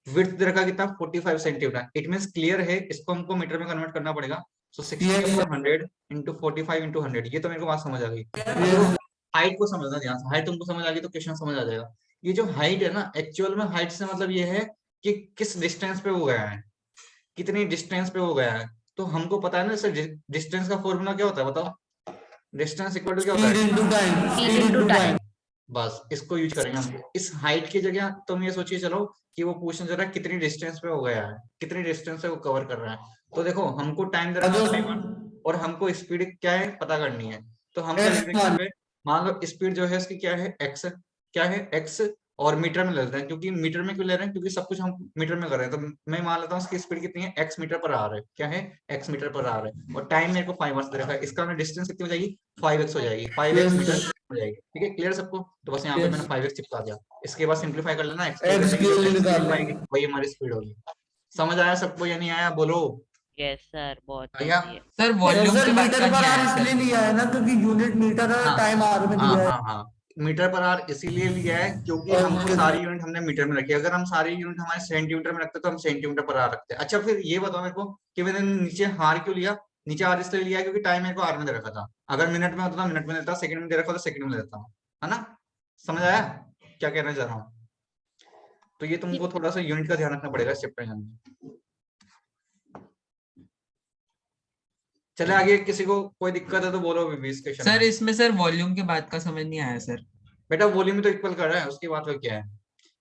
विड्थ दे रखा कितना, 45 सेंटीमीटर। इट मीन क्लियर है, इसको हमको मीटर में कन्वर्ट करना पड़ेगा। सो 60/100 इंटू 45 इंटू 100, ये तो मेरे को बात समझ आ गई। हाइट को समझना ध्यान से, हाइट तुमको समझ आ गई तो क्वेश्चन समझ आ जाएगा। ये जो हाइट है ना, एक्चुअल में हाइट से मतलब ये है कि किस डिस्टेंस पे वो गया है, कितनी डिस्टेंस पे वो गया है। तो हमको पता है ना सर, डिस्टेंस का फॉर्मूला क्या होता है बताओ? डिस्टेंस इक्वल टू क्या होता है? Speed into time. बस इसको यूज करेंगे हम। इस हाइट की जगह तुम ये सोचिए चलो कि वो पूछना चाह रहा है कितनी डिस्टेंस पे हो गया है, कितनी डिस्टेंस से वो कवर कर रहा है। तो देखो हमको टाइम दे रखा है और हमको स्पीड क्या है पता करनी है। तो हम क्या लिख रहे हैं यहाँ पे, मान लो स्पीड जो है इसकी क्या है, एक्स, क्या है एक्स, और मीटर में ले लेते हैं। क्योंकि मीटर में क्यों ले रहे हैं, क्योंकि सब कुछ हम मीटर में कर रहे हैं। तो मैं मान लेता हूँ इसकी स्पीड कितनी है, एक्स मीटर पर आवर है। क्या है, एक्स मीटर पर आवर है। और टाइम मेरे को 5 आवर्स दे रखा है। इसका डिस्टेंस कितनी हो जाएगी, 5x हो जाएगी, 5x मीटर हो जाएगी। ठीक है, क्लियर सबको? तो बस यहाँ पे मैंने 5x चिपका दिया। इसके बाद सिंप्लीफाई कर लेना, वही हमारी स्पीड होगी। समझ आया सबको या नहीं आया, बोलो यस सर, बहुत भैया। easy है। सर वॉल्यूम के बाद मीटर का पर नहीं आवर आया इसलिए सर। नहीं आया ना क्योंकि यूनिट मीटर और टाइम आवर में दिया है। हाँ, मीटर पर आवर इसीलिए लिया है क्योंकि हमको सारी यूनिट हमने मीटर में रखी है। अगर हम सारी यूनिट हमारे सेंटीमीटर में रखते तो हम सेंटीमीटर पर आवर रखते। अच्छा फिर ये बताओ मेरे को कि मैंने नीचे हार क्यों लिया, नीचे आर इसलिए लिया क्योंकि टाइम मेरे को आर में दे रखा था, अगर मिनट में होता मिनट में लेता, सेकंड में दे रखा तो सेकंड में लेता, है ना? समझ आया क्या कहना चाह रहा हूँ? तो ये तुमको थोड़ा सा यूनिट का ध्यान रखना पड़ेगा इस चैप्टर में। चले आगे, किसी को कोई दिक्कत है तो बोलो अभी इस क्वेश्चन सर में। इसमें सर वॉल्यूम के बाद का समझ नहीं आया सर। बेटा वॉल्यूम तो इक्वल कर रहा है, उसकी बात में क्या है?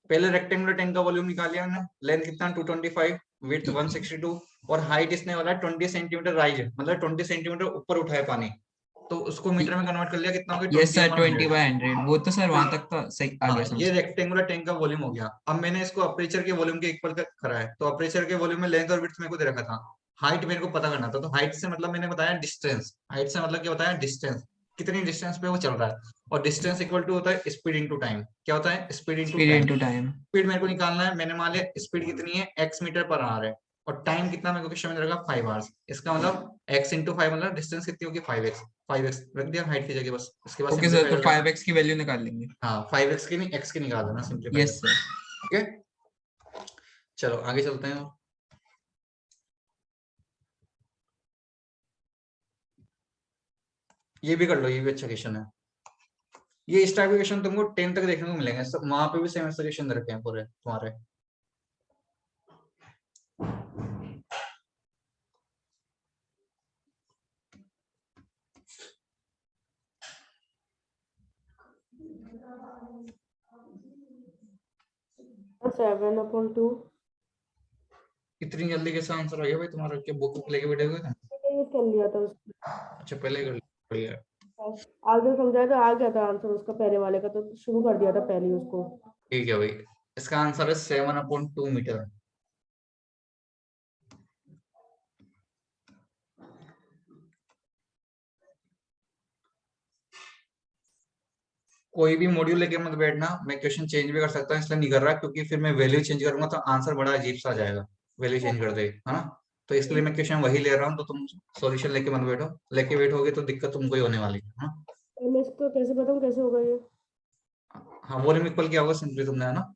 पहले रेक्टेंगुलर टैंक का वॉल्यूम निकाल लिया हमने, लेंथ कितना 225, विड्थ 162 और हाइट इसने वाला 20 सेंटीमीटर राइज, मतलब 20 सेंटीमीटर ऊपर उठाया पानी, तो उसको मीटर में कन्वर्ट कर लिया, कितना हो गया? Yes sir 20/100। 20/100 वो तो सर वहां तक तो सही आ हाँ, गया ये समझ। रेक्टेंगुलर टैंक का वॉल्यूम हो गया। अब मैंने इसको अपर्चर के वॉल्यूम के इक्वल करा है, तो अपर्चर के वॉल्यूम में लेंथ और विड्थ मेरे को दे रखा था, हाइट मेरे को पता करना था, तो हाइट से मतलब मैंने बताया डिस्टेंस, हाइट से मतलब क्या बताया? डिस्टेंस, कितनी डिस्टेंस पे वो चल रहा है, और डिस्टेंस इक्वल टू होता है स्पीड इनटू टाइम। क्या होता है? Speed into speed time. Into time. Speed मेरे को निकालना है, मैंने मान लिया स्पीड कितनी है, x मीटर पर आवर है, और टाइम कितना मेरे को क्वेश्चन में रहेगा 5 आवर्स। इसका मतलब x इंटू 5 मतलब डिस्टेंस कितनी होगी? 5x। 5x रख दिया हाइट की जगह बस, उसके बाद ओके सर तो सिंपलीफाई 5x की वैल्यू निकाल लेंगे। हाँ 5x की नहीं, x की निकाल देना सिंपलीफाई। Yes sir. ठीक है, चलो आगे चलते हैं। ये भी कर लो, ये भी अच्छा क्वेश्चन है। ये इस टाइप के क्वेश्चन तुमको 10 तक देखने को मिलेंगे, सब वहां पे भी सेम ऐसे क्वेश्चन रखे हैं पूरे तुम्हारे। सेवन अपॉन टू इतनी जल्दी कैसे आंसर आ गया भाई तुम्हारा? क्या बुक लेके बैठे हुए थे? कर लिया था उसको, अच्छा पहले कर लिया, बढ़िया। आगे समझाया तो आ गया था आंसर उसका पहले वाले का, तो शुरू कर दिया था पहले ही उसको। ठीक है भाई, इसका आंसर है 7/2 मीटर। कोई भी मॉड्यूल लेके मत बैठना, मैं क्वेश्चन चेंज भी कर सकता हूँ, इसलिए नहीं कर रहा क्योंकि फिर मैं वैल्यू चेंज करूंगा तो आंसर बड़ा अजीब सा आ जाएगा, वैल्यू चेंज कर दे, है ना? तो इसलिए मैं क्वेश्चन वही ले रहा हूँ, तो तुम सॉल्यूशन लेके मत बैठो, लेके बैठोगे तो दिक्कत तुमको ही होने वाली है ना? मैं इसको कैसे बताऊं कैसे होगा ये? हाँ वॉल्यूम इक्वल क्या होगा सिंपली तुमने, है ना?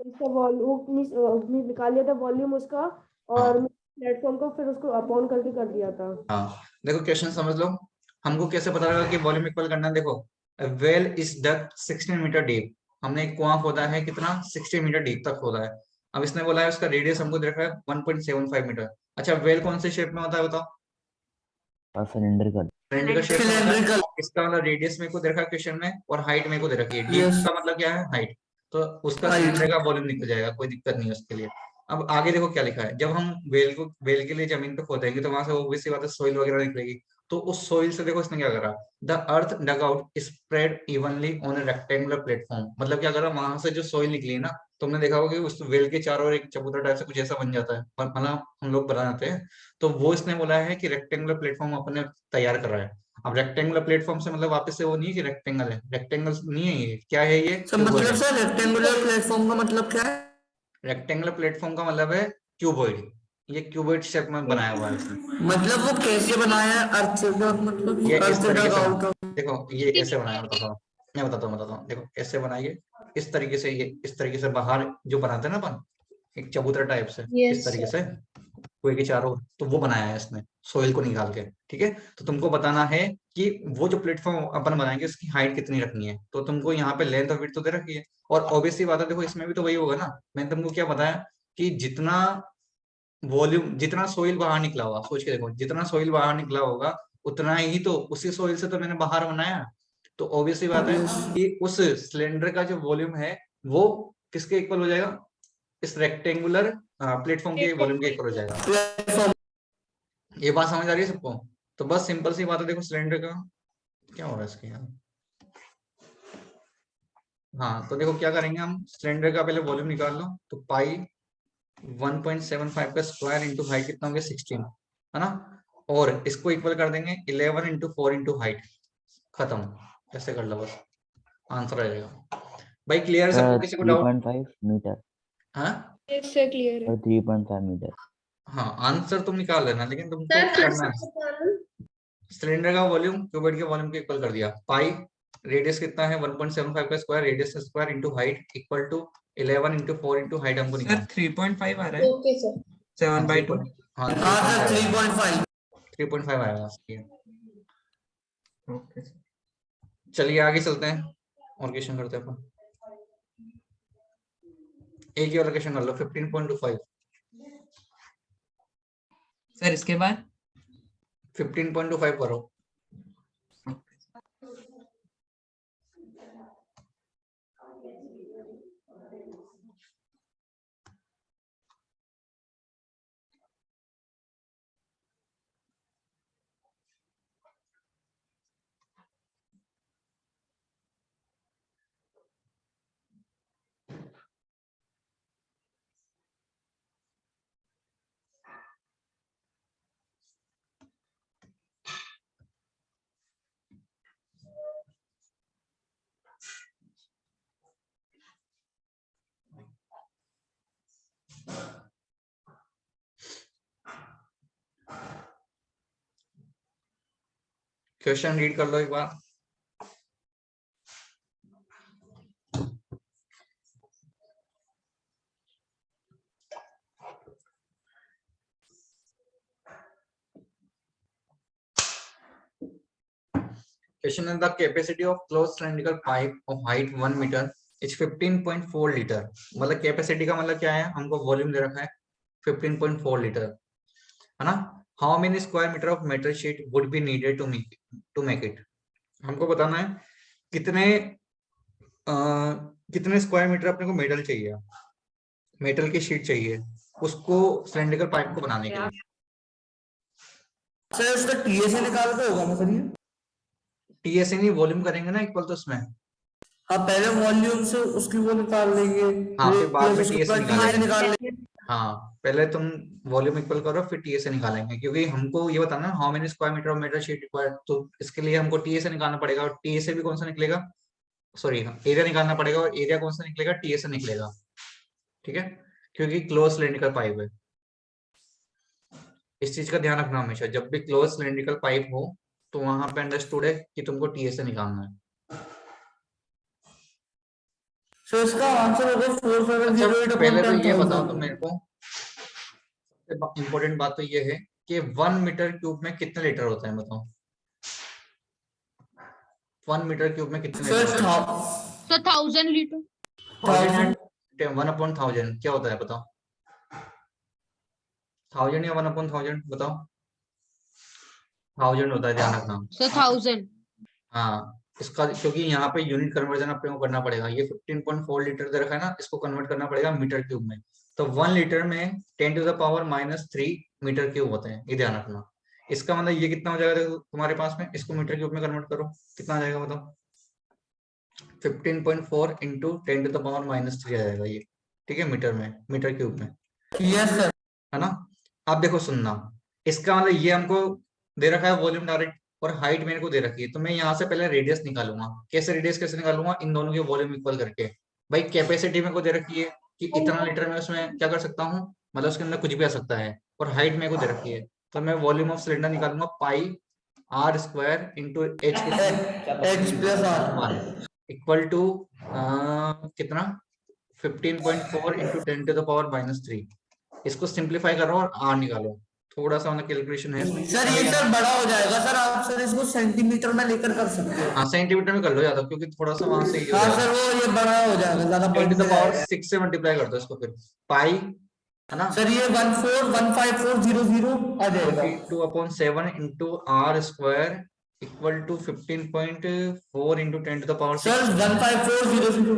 इसका वॉल्यूम निकाल लिया था, वॉल्यूम उसका, और हाँ प्लेटफॉर्म को फिर उसको अपॉन करके कर दिया था। हाँ, देखो क्वेश्चन समझ लो, हमको कैसे पता लगा कि वॉल्यूम इक्वल करना है? देखो well is dug 16 metre deep, हमने एक कुआं खोदा है, कितना? 16 मीटर डीप तक खोदा है। अब इसने बोला है उसका रेडियस हमको दे रखा है 1.75 मीटर। अच्छा वेल कौन से शेप में होता है बताओ? सिलेंड्रिकल। सिलेंडर का शेप में होता है। सिलेंड्रिकल। इसका मतलब रेडियस मेरे को दे रखा है क्वेश्चन में, और हाइट मेरे को दे रखी है, डीप यस। का मतलब क्या है? हाइट। तो उसका Height। सिलेंडर का वॉल्यूम निकल जाएगा, कोई दिक्कत नहीं है उसके लिए। अब आगे देखो क्या लिखा है, जब हम वेल के लिए जमीन पे खोदेंगे तो वहां से ऑब्वियसली बात है सोइल वगैरह निकलेगी, तो उस सोइल से देखो इसने क्या करा, the earth dug out spread evenly on a rectangular platform. मतलब क्या करा, वहां से जो सोइल निकली ना, तुमने देखा होगा कि उस वेल के चारों ओर एक चबूतरा टाइप से कुछ ऐसा बन जाता है, मतलब हम लोग बनाते हैं, तो वो इसने बोला है कि रेक्टेंगुलर प्लेटफॉर्म अपने तैयार कर रहा है। अब रेक्टेंगुलर प्लेटफॉर्म से मतलब वापस से वो नहीं है कि रेक्टेंगल है, रेक्टेंगल नहीं है, ये क्या है? ये सर क्यूबॉइड मतलब है। सर रेक्टेंगुलर प्लेटफॉर्म का मतलब क्या है? रेक्टेंगुलर प्लेटफॉर्म का मतलब है क्यूबॉइड, ये क्यूबॉइड शेप में बनाया हुआ है उसने। मतलब वो कैसे बनाया है? अर्थ से मतलब ये इस अर्थ तरीके डग से आउट। देखो, ये कैसे बनाया बताता हूँ, मैं बताता हूँ। देखो ऐसे बनाइए, इस तरीके से, ये इस तरीके से बाहर जो बनाते हैं ना अपन, एक चबूतरा टाइप से, इस तरीके से कुएं के चारों, तो वो बनाया है इसने सोइल को निकाल के। ठीक है, तो तुमको बताना है कि वो जो प्लेटफॉर्म अपन बनाएंगे उसकी हाइट कितनी रखनी है, तो तुमको यहाँ पे लेंथ और विड्थ तो दे रखी है, और ऑब्वियसली बात है देखो इसमें भी तो वही होगा ना। मैंने तुमको क्या बताया कि जितना वॉल्यूम, जितना सोइल बाहर निकला होगा, सोच के देखो, जितना सोइल बाहर निकला होगा उतना ही तो उसी सोइल से तो मैंने बाहर बनाया, तो ऑब्वियसली बात है कि उस सिलेंडर का जो वॉल्यूम है वो किसके इक्वल हो जाएगा? इस रेक्टेंगुलर प्लेटफॉर्म के वॉल्यूम के इक्वल हो जाएगा। ये बात समझ आ रही है सबको? तो बस सिंपल सी बात है, देखो सिलेंडर का क्या हो रहा है इसके यहाँ। हाँ तो देखो क्या करेंगे हम, सिलेंडर का पहले वॉल्यूम निकाल लो, तो पाई 1.75 का स्क्वायर इंटू हाइट कितना हो गया 16, है ना? और इसको इक्वल कर देंगे 11 इंटू 4 इंटू हाइट, खत्म। ऐसे कर लो बस, आंसर आ जाएगा। भाई क्लियर है सबको? किसी को डाउट? 3.5 मीटर हाँ इससे क्लियर है। और 3.5 मीटर। हाँ आंसर तुम निकाल लेना, लेकिन तुमको करना है। सिलेंडर का वॉल्यूम क्यूबॉइड के वॉल्यूम को इक्वल कर दिया, पाई रेडियस कितना है 1.75 का square, radius square into height equal to 11 into 4 into height हमको सर निकालना। 3.5 आ रहा है। Okay sir. 7/2। हाँ हाँ सर 3.5। 3.5 आएगा। Okay sir. चलिए आगे चलते हैं और क्वेश्चन करते हैं अपन। एक ही वाला क्वेश्चन कर लो 15.25। सर इसके बाद 15.25 करो। क्वेश्चन रीड कर लो एक बार। Question is the capacity of closed cylindrical pipe of height 1 meter is 15.4 litre. मतलब कैपेसिटी का मतलब क्या है, हमको वॉल्यूम दे रखा है 15.4 लीटर, है ना। How many square metre of metal sheet would be needed to make it. हमको बताना है कितने कितने स्क्वायर मीटर अपने को मेटल चाहिए, मेटल की शीट चाहिए उसको सिलेंड्रिकल पाइप को बनाने के लिए। सर उसका टीएसए निकाल के होगा ना सर ये? टीएसए नहीं, वॉल्यूम करेंगे ना इक्वल, तो उसमें हाँ पहले वॉल्यूम से उसकी वो निकाल लेंगे, हाँ फिर बाद प्लस में उसके टीएसए बाद टीएसए निकालेंगे। निकाल लेंगे। हाँ पहले तुम वॉल्यूम इक्वल करो फिर टीएसए निकालेंगे, क्योंकि हमको ये बताना है how many square metre of metal sheet required, तो इसके लिए हमको टीएसए निकालना पड़ेगा। और टीएसए भी कौन सा निकलेगा, सॉरी एरिया निकालना पड़ेगा, और एरिया कौन सा निकलेगा, टीएसए निकलेगा, ठीक है, क्योंकि क्लोज सिलेंड्रिकल पाइप है। इस चीज का ध्यान रखना हमेशा, जब भी क्लोज सिलेंड्रिकल पाइप हो तो वहां पे अंडरस्टूड है कि तुमको टीएसए निकालना है। सर इसका आंसर होगा अच्छा 4708 पहले अपॉन तो ये बताओ तुम 10,000। मेरे को, इम्पोर्टेंट बात तो ये है कि 1 मीटर क्यूब में कितने लीटर होता है, बताओ 1 मीटर क्यूब में कितने लीटर सर होता है। So 1,000 liters. 1/1000 क्या होता है बताओ, 1000 या 1/1000 बताओ। 1000 होता है, ध्यान रखना। So 1,000. हाँ इसका, क्योंकि यहाँ पे यूनिट कन्वर्जन अपने को करना पड़ेगा। ये 15.4 लीटर दे रखा है ना, इसको कन्वर्ट करना पड़ेगा मीटर क्यूब में। तो 1 लीटर में 10⁻³ मीटर क्यूब होते हैं, ये ध्यान रखना। इसका मतलब ये कितना हो जाएगा देखो तुम्हारे पास में, इसको मीटर क्यूब में कन्वर्ट करो कितना आ जाएगा बताओ। 15.4 इंटू 10⁻³ आ जाएगा ये, ठीक है, मीटर में, मीटर क्यूब में, यस सर। है ना। अब देखो सुनना, इसका मतलब ये हमको दे रखा है वॉल्यूम डायरेक्ट, और हाइट मेरे को दे रखी है, तो मैं यहाँ से पहले रेडियस निकालूंगा। कैसे रेडियस कैसे निकालूंगा, इन दोनों के वॉल्यूम इक्वल करके। भाई कैपेसिटी मेरे को दे रखी है कि इतना लीटर में उसमें क्या कर सकता हूँ, मतलब उसके अंदर कुछ भी आ सकता है, और हाइट मेरे को दे रखी है, तो मैं वॉल्यूम ऑफ सिलेंडर निकालूंगा pi r² into h H+R equal to कितना 15.4 इंटू 10⁻³ इसको सिंप्लीफाई करो और r निकालो। थोड़ा सा मतलब कैलकुलेशन है इसमें। सर ये सर बड़ा हो जाएगा सर, आप सर इसको सेंटीमीटर में लेकर कर सकते हो। हाँ सेंटीमीटर में कर लो ज्यादा, क्योंकि थोड़ा सा वहां से ये हो हाँ जाएगा। सर वो ये बड़ा हो जाएगा, ज्यादा पॉइंट में जाएगा। 10⁻6 से मल्टीप्लाई कर दो इसको, फिर पाई, है ना, सर ये 14,15400 आ जाएगा। 22/7 into r² equal to 15.4 into 10⁻⁶। Sir 15400।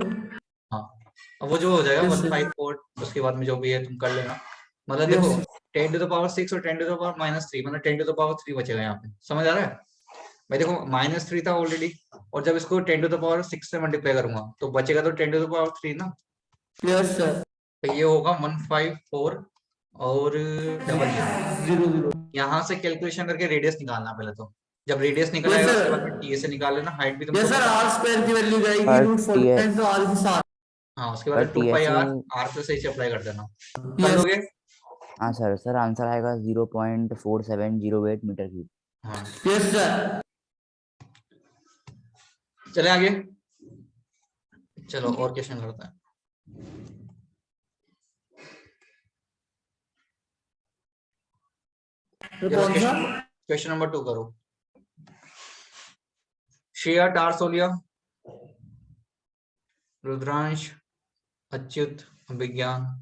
हाँ अब वो जो हो जाएगा Yes, sir. 154, उसके बाद में जो भी है तुम कर लेना। मतलब देखो 10⁻6 और 10⁻³ मतलब 10⁻³ बचेगा यहाँ पे, समझ आ रहा है भाई। देखो -3 था ऑलरेडी, और जब इसको 10⁻6 से मल्टीप्लाई करूंगा तो बचेगा तो 10⁻³ ना। Yes sir. तो ये होगा 154 और 00। यहाँ से कैलकुलेशन करके रेडियस निकालना पहले, तो जब रेडियस निकल Yes, आएगा sir. उसके बाद में टीए से निकाल लेना, हाइट भी तुमको यस सर पता है। r² की वैल्यू जाएगी पर √49 तो r के साथ। हाँ उसके पर बाद 2πr TSA r+ h apply कर देना, कर Yes. लोगे। हाँ सर आंसर आएगा 0.4708 मीटर क्यूब। हाँ यस सर। चले आगे, चलो और क्वेश्चन करते हैं। तो कौन सा? क्वेश्चन नंबर 2 करो। श्रेया टारसोलिया, रुद्रांश, अच्युत, विज्ञान।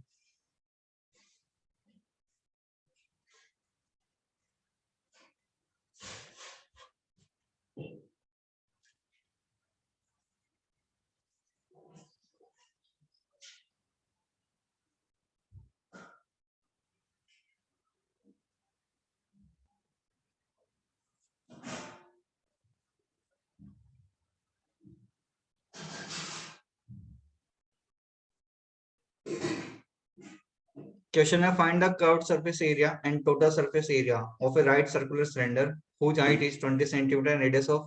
Question है find the curved surface area and total surface area of a right circular cylinder whose height is 20 cm and radius of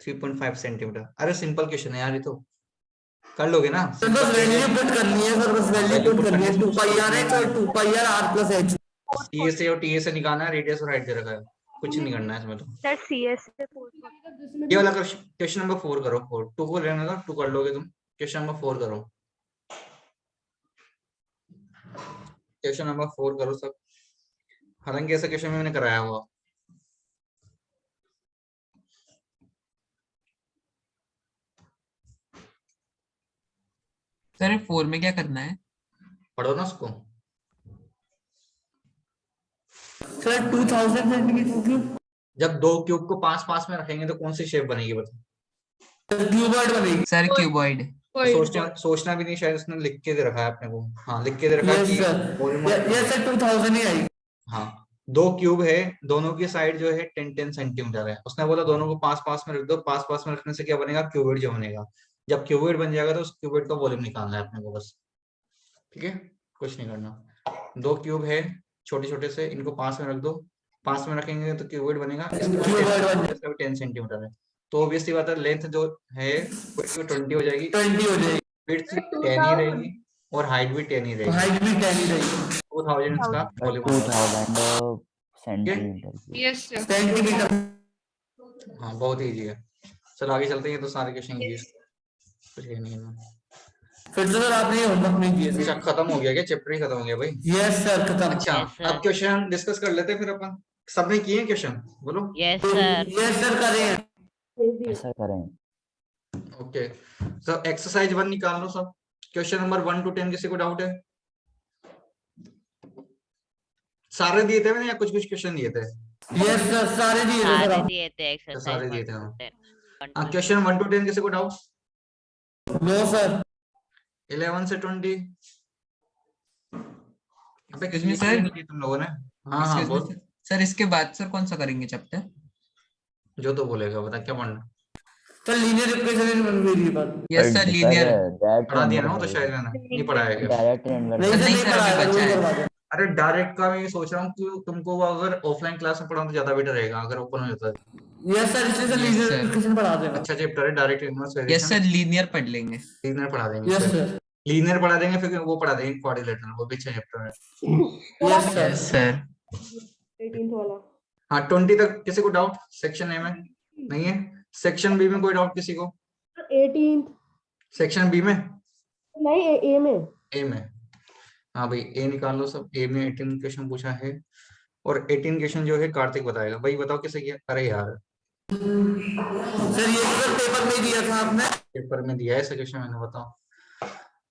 3.5 cm। अरे सिंपल क्वेश्चन है यार, ये तो कर लोगे ना। सर बस वैल्यू पुट करनी है सर, बस वैल्यू पुट करनी है 2 पाई r h और 2 पाई r प्लस h। टीएसए और टीएसए निकालना है, रेडियस और हाइट दे रखा है, कुछ नहीं करना है इसमें तो। सर CS से ये वाला क्वेश्चन नंबर 4 करो। 2 को लेने का 2 कर लोगे तुम। क्वेश्चन नंबर 4 करो, क्वेश्चन नंबर 4 करो सब। हालांकि ऐसा क्वेश्चन मैंने कराया हुआ। सर 4 में क्या करना है? पढ़ो ना उसको। Sir 2000 centimetre cube. जब दो क्यूब को पास पास में रखेंगे तो कौन सी शेप बनेगी बताओ? क्यूबॉइड बनेगी सर क्यूबॉइड। सोचना भी नहीं, शायद उसने लिख के दे रखा है अपने को। हाँ लिख के दे रखा है यस कि सर, यस सर 2000 ही आई। हाँ, दो क्यूब है, दोनों की साइड जो है 10-10 सेंटीमीटर है। उसने बोला दोनों को पास पास में रख दो। पास पास में रखने से क्या बनेगा? क्यूबिड जो बनेगा। जब क्यूबिड बन जाएगा तो उस क्यूबिड का वॉल्यूम निकालना है अपने को बस। ठीक है, कुछ नहीं करना। दो क्यूब है छोटे छोटे से, इनको पास में रख दो। पास में रखेंगे तो क्यूबिड बनेगा। 10 सेंटीमीटर है तो ऑब्वियसली बात है लेंथ जो है 20 हो जाएगी, 20 हो जाएगी, विड्थ 10 ही रहेगी और हाइट भी 10 ही रहेगी। हाइट भी 10 ही रहेगी। 2000 इसका volume 2000 centimetre. Yes sir. Centimetre. हाँ बहुत इजी है। चलो आगे चलते हैं, तो सारे क्वेश्चन इजी कुछ है नहीं है। फिर तो सर आपने होमवर्क नहीं किया अच्छा सर। खत्म हो गया क्या? चैप्टर ही खत्म हो गया भाई? यस सर खत्म। अच्छा Yes, sir. अब क्वेश्चन डिस्कस कर लेते हैं फिर अपन। सबने किए क्वेश्चन? बोलो। Yes sir. यस सर कर रहे हैं। ऐसा करें। ओके, सो एक्सरसाइज 1 निकाल लो सब। क्वेश्चन नंबर 1 to 10 किसी को डाउट है? सारे दिए थे मैंने या कुछ कुछ क्वेश्चन दिए थे? यस सर सारे दिए थे सर सारे आप। दिए थे तो सारे दिए थे हाँ। एक्सरसाइज। क्वेश्चन 1 to 10 किसी को डाउट? No sir. 11 से 20 अबे Excuse me, किसी sir? नहीं किए तुम लोगों ने? हाँ हाँ बोल। सर इसके बाद सर कौन सा करेंगे चैप्टर? जो तो बोलेगा बता क्या पढ़ना। तो लीनियर इक्वेशन बन गई ये बात। Yes sir linear. पढ़ा दिया ना वो तो शायद मैंने नहीं पढ़ाया क्या? Direct inverse. नहीं सर नहीं नहीं सर, पढ़ाया अभी सर, बचा वही है। करवा दो। अरे डायरेक्ट का मैं सोच रहा हूँ कि तुमको वो अगर ऑफलाइन क्लास में पढ़ाऊं तो ज्यादा बेटर रहेगा अगर ओपन हो जाता है। यस सर इसलिए sir Yes, linear sir. Equation पढ़ा देगा। अच्छा चैप्टर है direct inverse yes variation. Sir linear पढ़ लेंगे। लीनियर पढ़ा देंगे। Yes sir. लीनियर पढ़ा देंगे फिर वो पढ़ा देंगे कोऑर्डिनेटर, वो भी अच्छा चैप्टर है। Yes sir. Yes sir. 18th वाला। हाँ 20 तक किसी को डाउट? सेक्शन ए में नहीं है? सेक्शन बी में कोई डाउट किसी को? 18th सेक्शन बी में? नहीं ए में। ए में हाँ भाई ए निकाल लो सब। ए में 18 क्वेश्चन पूछा है और 18 क्वेश्चन जो है कार्तिक बताएगा। भाई बताओ किसे किया? अरे यार सर ये सर पेपर में दिया था आपने। पेपर में दिया है ऐसा क्वेश्चन मैंने। बताओ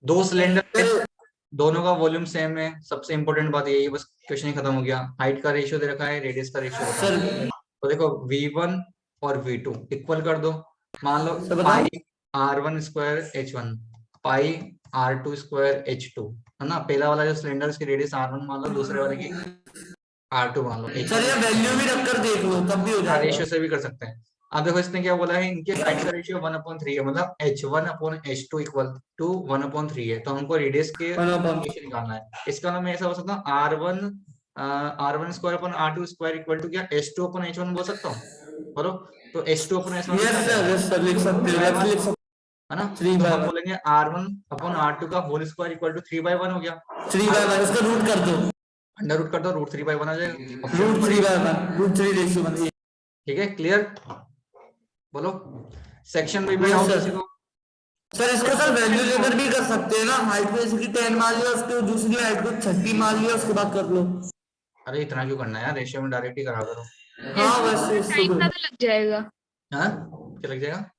दो सिलेंडर दोनों का वॉल्यूम सेम है। सबसे इंपॉर्टेंट बात यही है, बस क्वेश्चन ही खत्म हो गया। हाइट का रेशियो दे रखा है, रेडियस का रेशियो सर तो देखो v1 और v2 इक्वल कर दो। मान लो सर बताओ। पाई r1 स्क्वायर h1 पाई r2 स्क्वायर h2 है ना। पहला वाला जो सिलेंडर उसकी रेडियस r1 मान लो, दूसरे वाले की r2 मान लो। सर ये वैल्यू भी रखकर देख लो तब भी हो जाएगा। रेशियो से भी कर सकते हैं। अब देखो इसने क्या बोला है, इनके हाइट का रेशियो 1/3 है, मतलब h1/h2 इक्वल टू 1/3 है। तो हमको रेडियस के 1/3 रेशियो निकालना है। इसका नाम मैं ऐसा हो सकता हूँ r1 स्क्वायर अपन r2 स्क्वायर इक्वल टू क्या h2/h1 बोल सकता हूँ। बोलो तो h2/h1 यस सर लिख सकते हो, लिख सकते है ना। 3 तो बाय हम बोलेंगे r1/r2 का होल स्क्वायर इक्वल टू 3/1 हो गया। 3/1 इसका रूट कर दो। अंडर रूट कर दो, रूट 3/1 आ जाएगा। रूट 3/1 रूट 3 रेशियो बन गई। ठीक है क्लियर? बोलो सेक्शन बी में Yes, डाउट sir. किसी को? सर इसको सर वैल्यू लेकर भी कर सकते हैं ना। हाइट को इसकी 10 मान लिया, उसके दूसरी हाइट को 30 मान लिया, उसके बाद कर लो। अरे इतना क्यों करना है यार, रेशियो में डायरेक्ट ही करा करो। हाँ वैसे टाइम ज्यादा लग जाएगा। हाँ क्या लग जाएगा?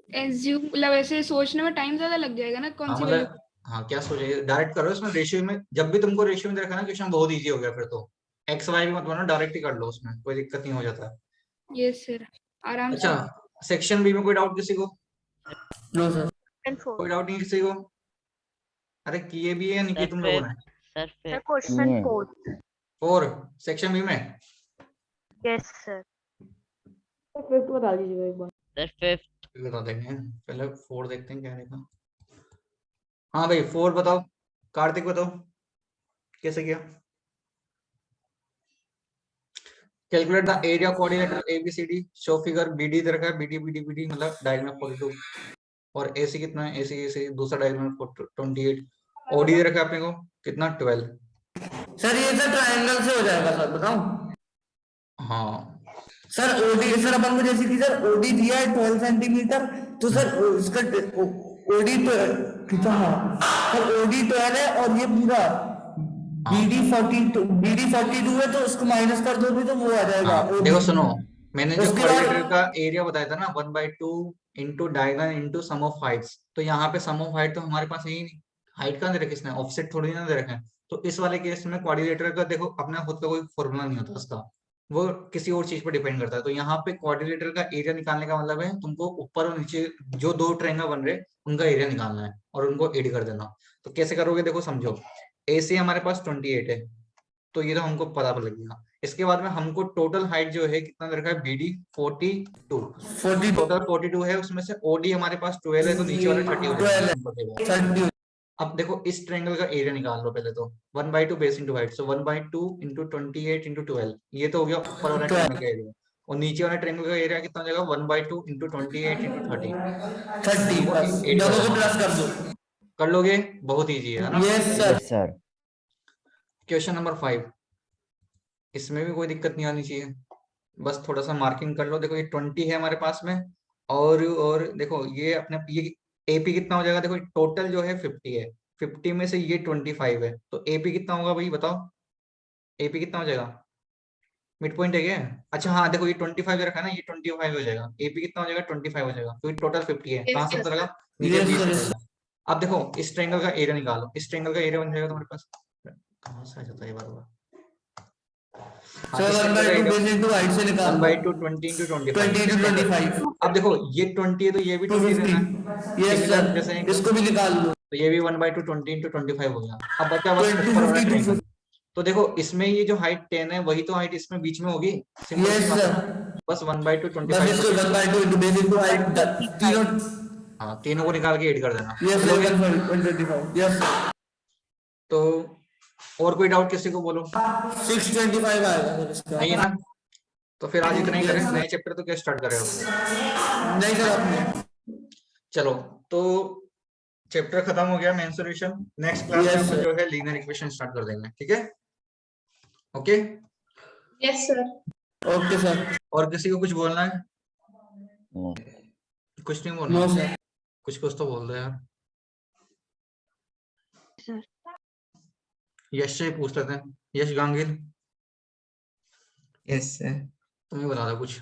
एज्यूम मतलब ऐसे सोचने में टाइम ज्यादा लग जाएगा ना, कौन हाँ सी वैल्यू। मतलब हाँ क्या सोचेगा, डायरेक्ट करो इसमें रेशियो में। जब भी तुमको रेशियो में देखा ना क्वेश्चन बहुत इजी हो गया फिर तो। एक्स वाई भी मत बनाओ, डायरेक्ट ही कर लो, उसमें कोई दिक्कत नहीं हो जाता है। यस सर, आराम से। अच्छा सेक्शन बी में कोई डाउट किसी को? No sir. कोई डाउट नहीं किसी को? अरे किए भी है या नहीं किए सर तुम लोगों ने? Sir sir fifth. क्वेश्चन ये 4। 4 सेक्शन बी में? Yes sir. फिफ्थ बता दीजिएगा एक बार। Sir fifth. बता देंगे, पहले 4 देखते हैं क्या रहेगा। हाँ भाई 4 बताओ, कार्तिक बताओ कैसे किया? Calculate the area coordinator ABCD, show figure BD दे रखा है, BD मतलब डायगोनल 42 और AC कितना है, AC दूसरा डायगोनल 28। OD दे रखा है अपने को कितना 12। सर ये सर ट्रायंगल से हो जाएगा सर, बताऊं? हाँ सर ओडी सर अपन को जैसे कि सर ओडी दिया है 12 सेंटीमीटर, तो सर इसका ओडी कितना है सर? ओडी 12 है और ये पूरा BD42 है, तो उसको माइनस कर दो भी तो वो आ जाएगा हाँ OD। देखो सुनो, मैंने जो उसके कोऑर्डिनेटर बाद का एरिया बताया था ना 1/2 into diagonal into sum of heights, तो यहाँ पे सम ऑफ हाइट तो हमारे पास है ही नहीं। हाइट कहाँ दे रखे इसने, ऑफसेट थोड़ी ना दे रखे हैं। तो इस वाले केस में कोऑर्डिनेटर का देखो अपना खुद का कोई फॉर्मूला नहीं होता उसका, वो किसी और चीज पर डिपेंड करता है। तो यहाँ पे कोऑर्डिनेटर का एरिया निकालने का मतलब है तुमको ऊपर और नीचे जो दो ट्रायंगल बन रहे उनका एरिया निकालना है और उनको एड कर देना। तो कैसे करोगे देखो समझो, AC हमारे पास 28 है, तो ये तो हमको पता लगेगा। इसके बाद में हमको टोटल हाइट जो है कितना दे रखा है, BD 42, 42 टोटल 42 है, उसमें से OD हमारे पास 12 है, तो नीचे वाला 30 हो जाएगा। 12 हमको देगा। 30। अब देखो इस ट्रायंगल का एरिया निकाल लो पहले तो, 1/2 बेस इंटू हाइट, सो 1/2 इंटू 28 इंटू 12, ये तो हो गया ऊपर वाला ट्रायंगल का एरिया। और नीचे वाला ट्रायंगल का एरिया कितना हो जाएगा, 1/2 इंटू 28 इंटू 30, 30 हमको बस 80 दोनों को बताना प्लस है। कर दो। कर लोगे, बहुत ईजी है ना। Yes sir. Yes sir. Question number 5, इसमें भी कोई दिक्कत नहीं आनी चाहिए, बस थोड़ा सा मार्किंग कर लो। देखो ये 20 है हमारे पास में, और देखो ये अपने ये AP कितना हो जाएगा, देखो टोटल जो है 50 है, 50 में से ये 25 है, तो AP कितना होगा भाई बताओ, AP कितना हो जाएगा? मिड पॉइंट है क्या? अच्छा हाँ देखो ये 25 रखा है ना, ये 25 हो जाएगा। AP कितना हो जाएगा, 25 हो जाएगा, क्योंकि टोटल 50 है। कहाँ से पता लगा, नीचे यस 20 सर। हो जाएगा। अब देखो इस ट्रायंगल का एरिया निकालो, इस ट्रायंगल का एरिया बन जाएगा तुम्हारे पास, कहाँ से आ जाता है ये बार। हाँ, सर इस ट्रायंगल 1/2 का एरिया बेस इंटू हाइट से निकाल लो। 1/2 20 इंटू 25। 20 into 25 अब देखो ये 20 है तो ये भी 20 देना है, 250। यस सिमिलर जैसे सर, एकदम। इसको भी निकाल लो। तो ये भी 1/2 20 इंटू 25 हो गया। अब बचा बस ऊपर वाला 250 ट्रायंगल। तो देखो इसमें ये जो हाइट 10 है वही तो हाइट इसमें बीच में होगी, सिंपल सी यस बात है सर। ना। बस 1/2 बस 25 इसको 1/2 into बेस इंटू हाइट तीनों। हाँ तीनों को निकाल के ऐड कर देना। यस चलोगे? 125। Yes sir. तो और कोई डाउट किसी को बोलो? 625 आएगा सर इसका। नहीं है ना? तो फिर आज इतना ही करें, Yes, नए चैप्टर तो क्या स्टार्ट करें अब? नहीं सर आपने। चलो तो चैप्टर खत्म हो गया मेंसुरेशन। नेक्स्ट क्लास में Yes, अपन sir. जो है लीनियर इक्वेशन स्टार्ट कर देंगे, ठीक है? Okay yes sir. Okay sir. और किसी को कुछ बोलना है? नो कुछ नहीं बोलना? No sir. कुछ तो बोल दो यार। सर यश से ही पूछ लेते हैं, यश गांगिल यस सर। तुम्हें बता दो कुछ।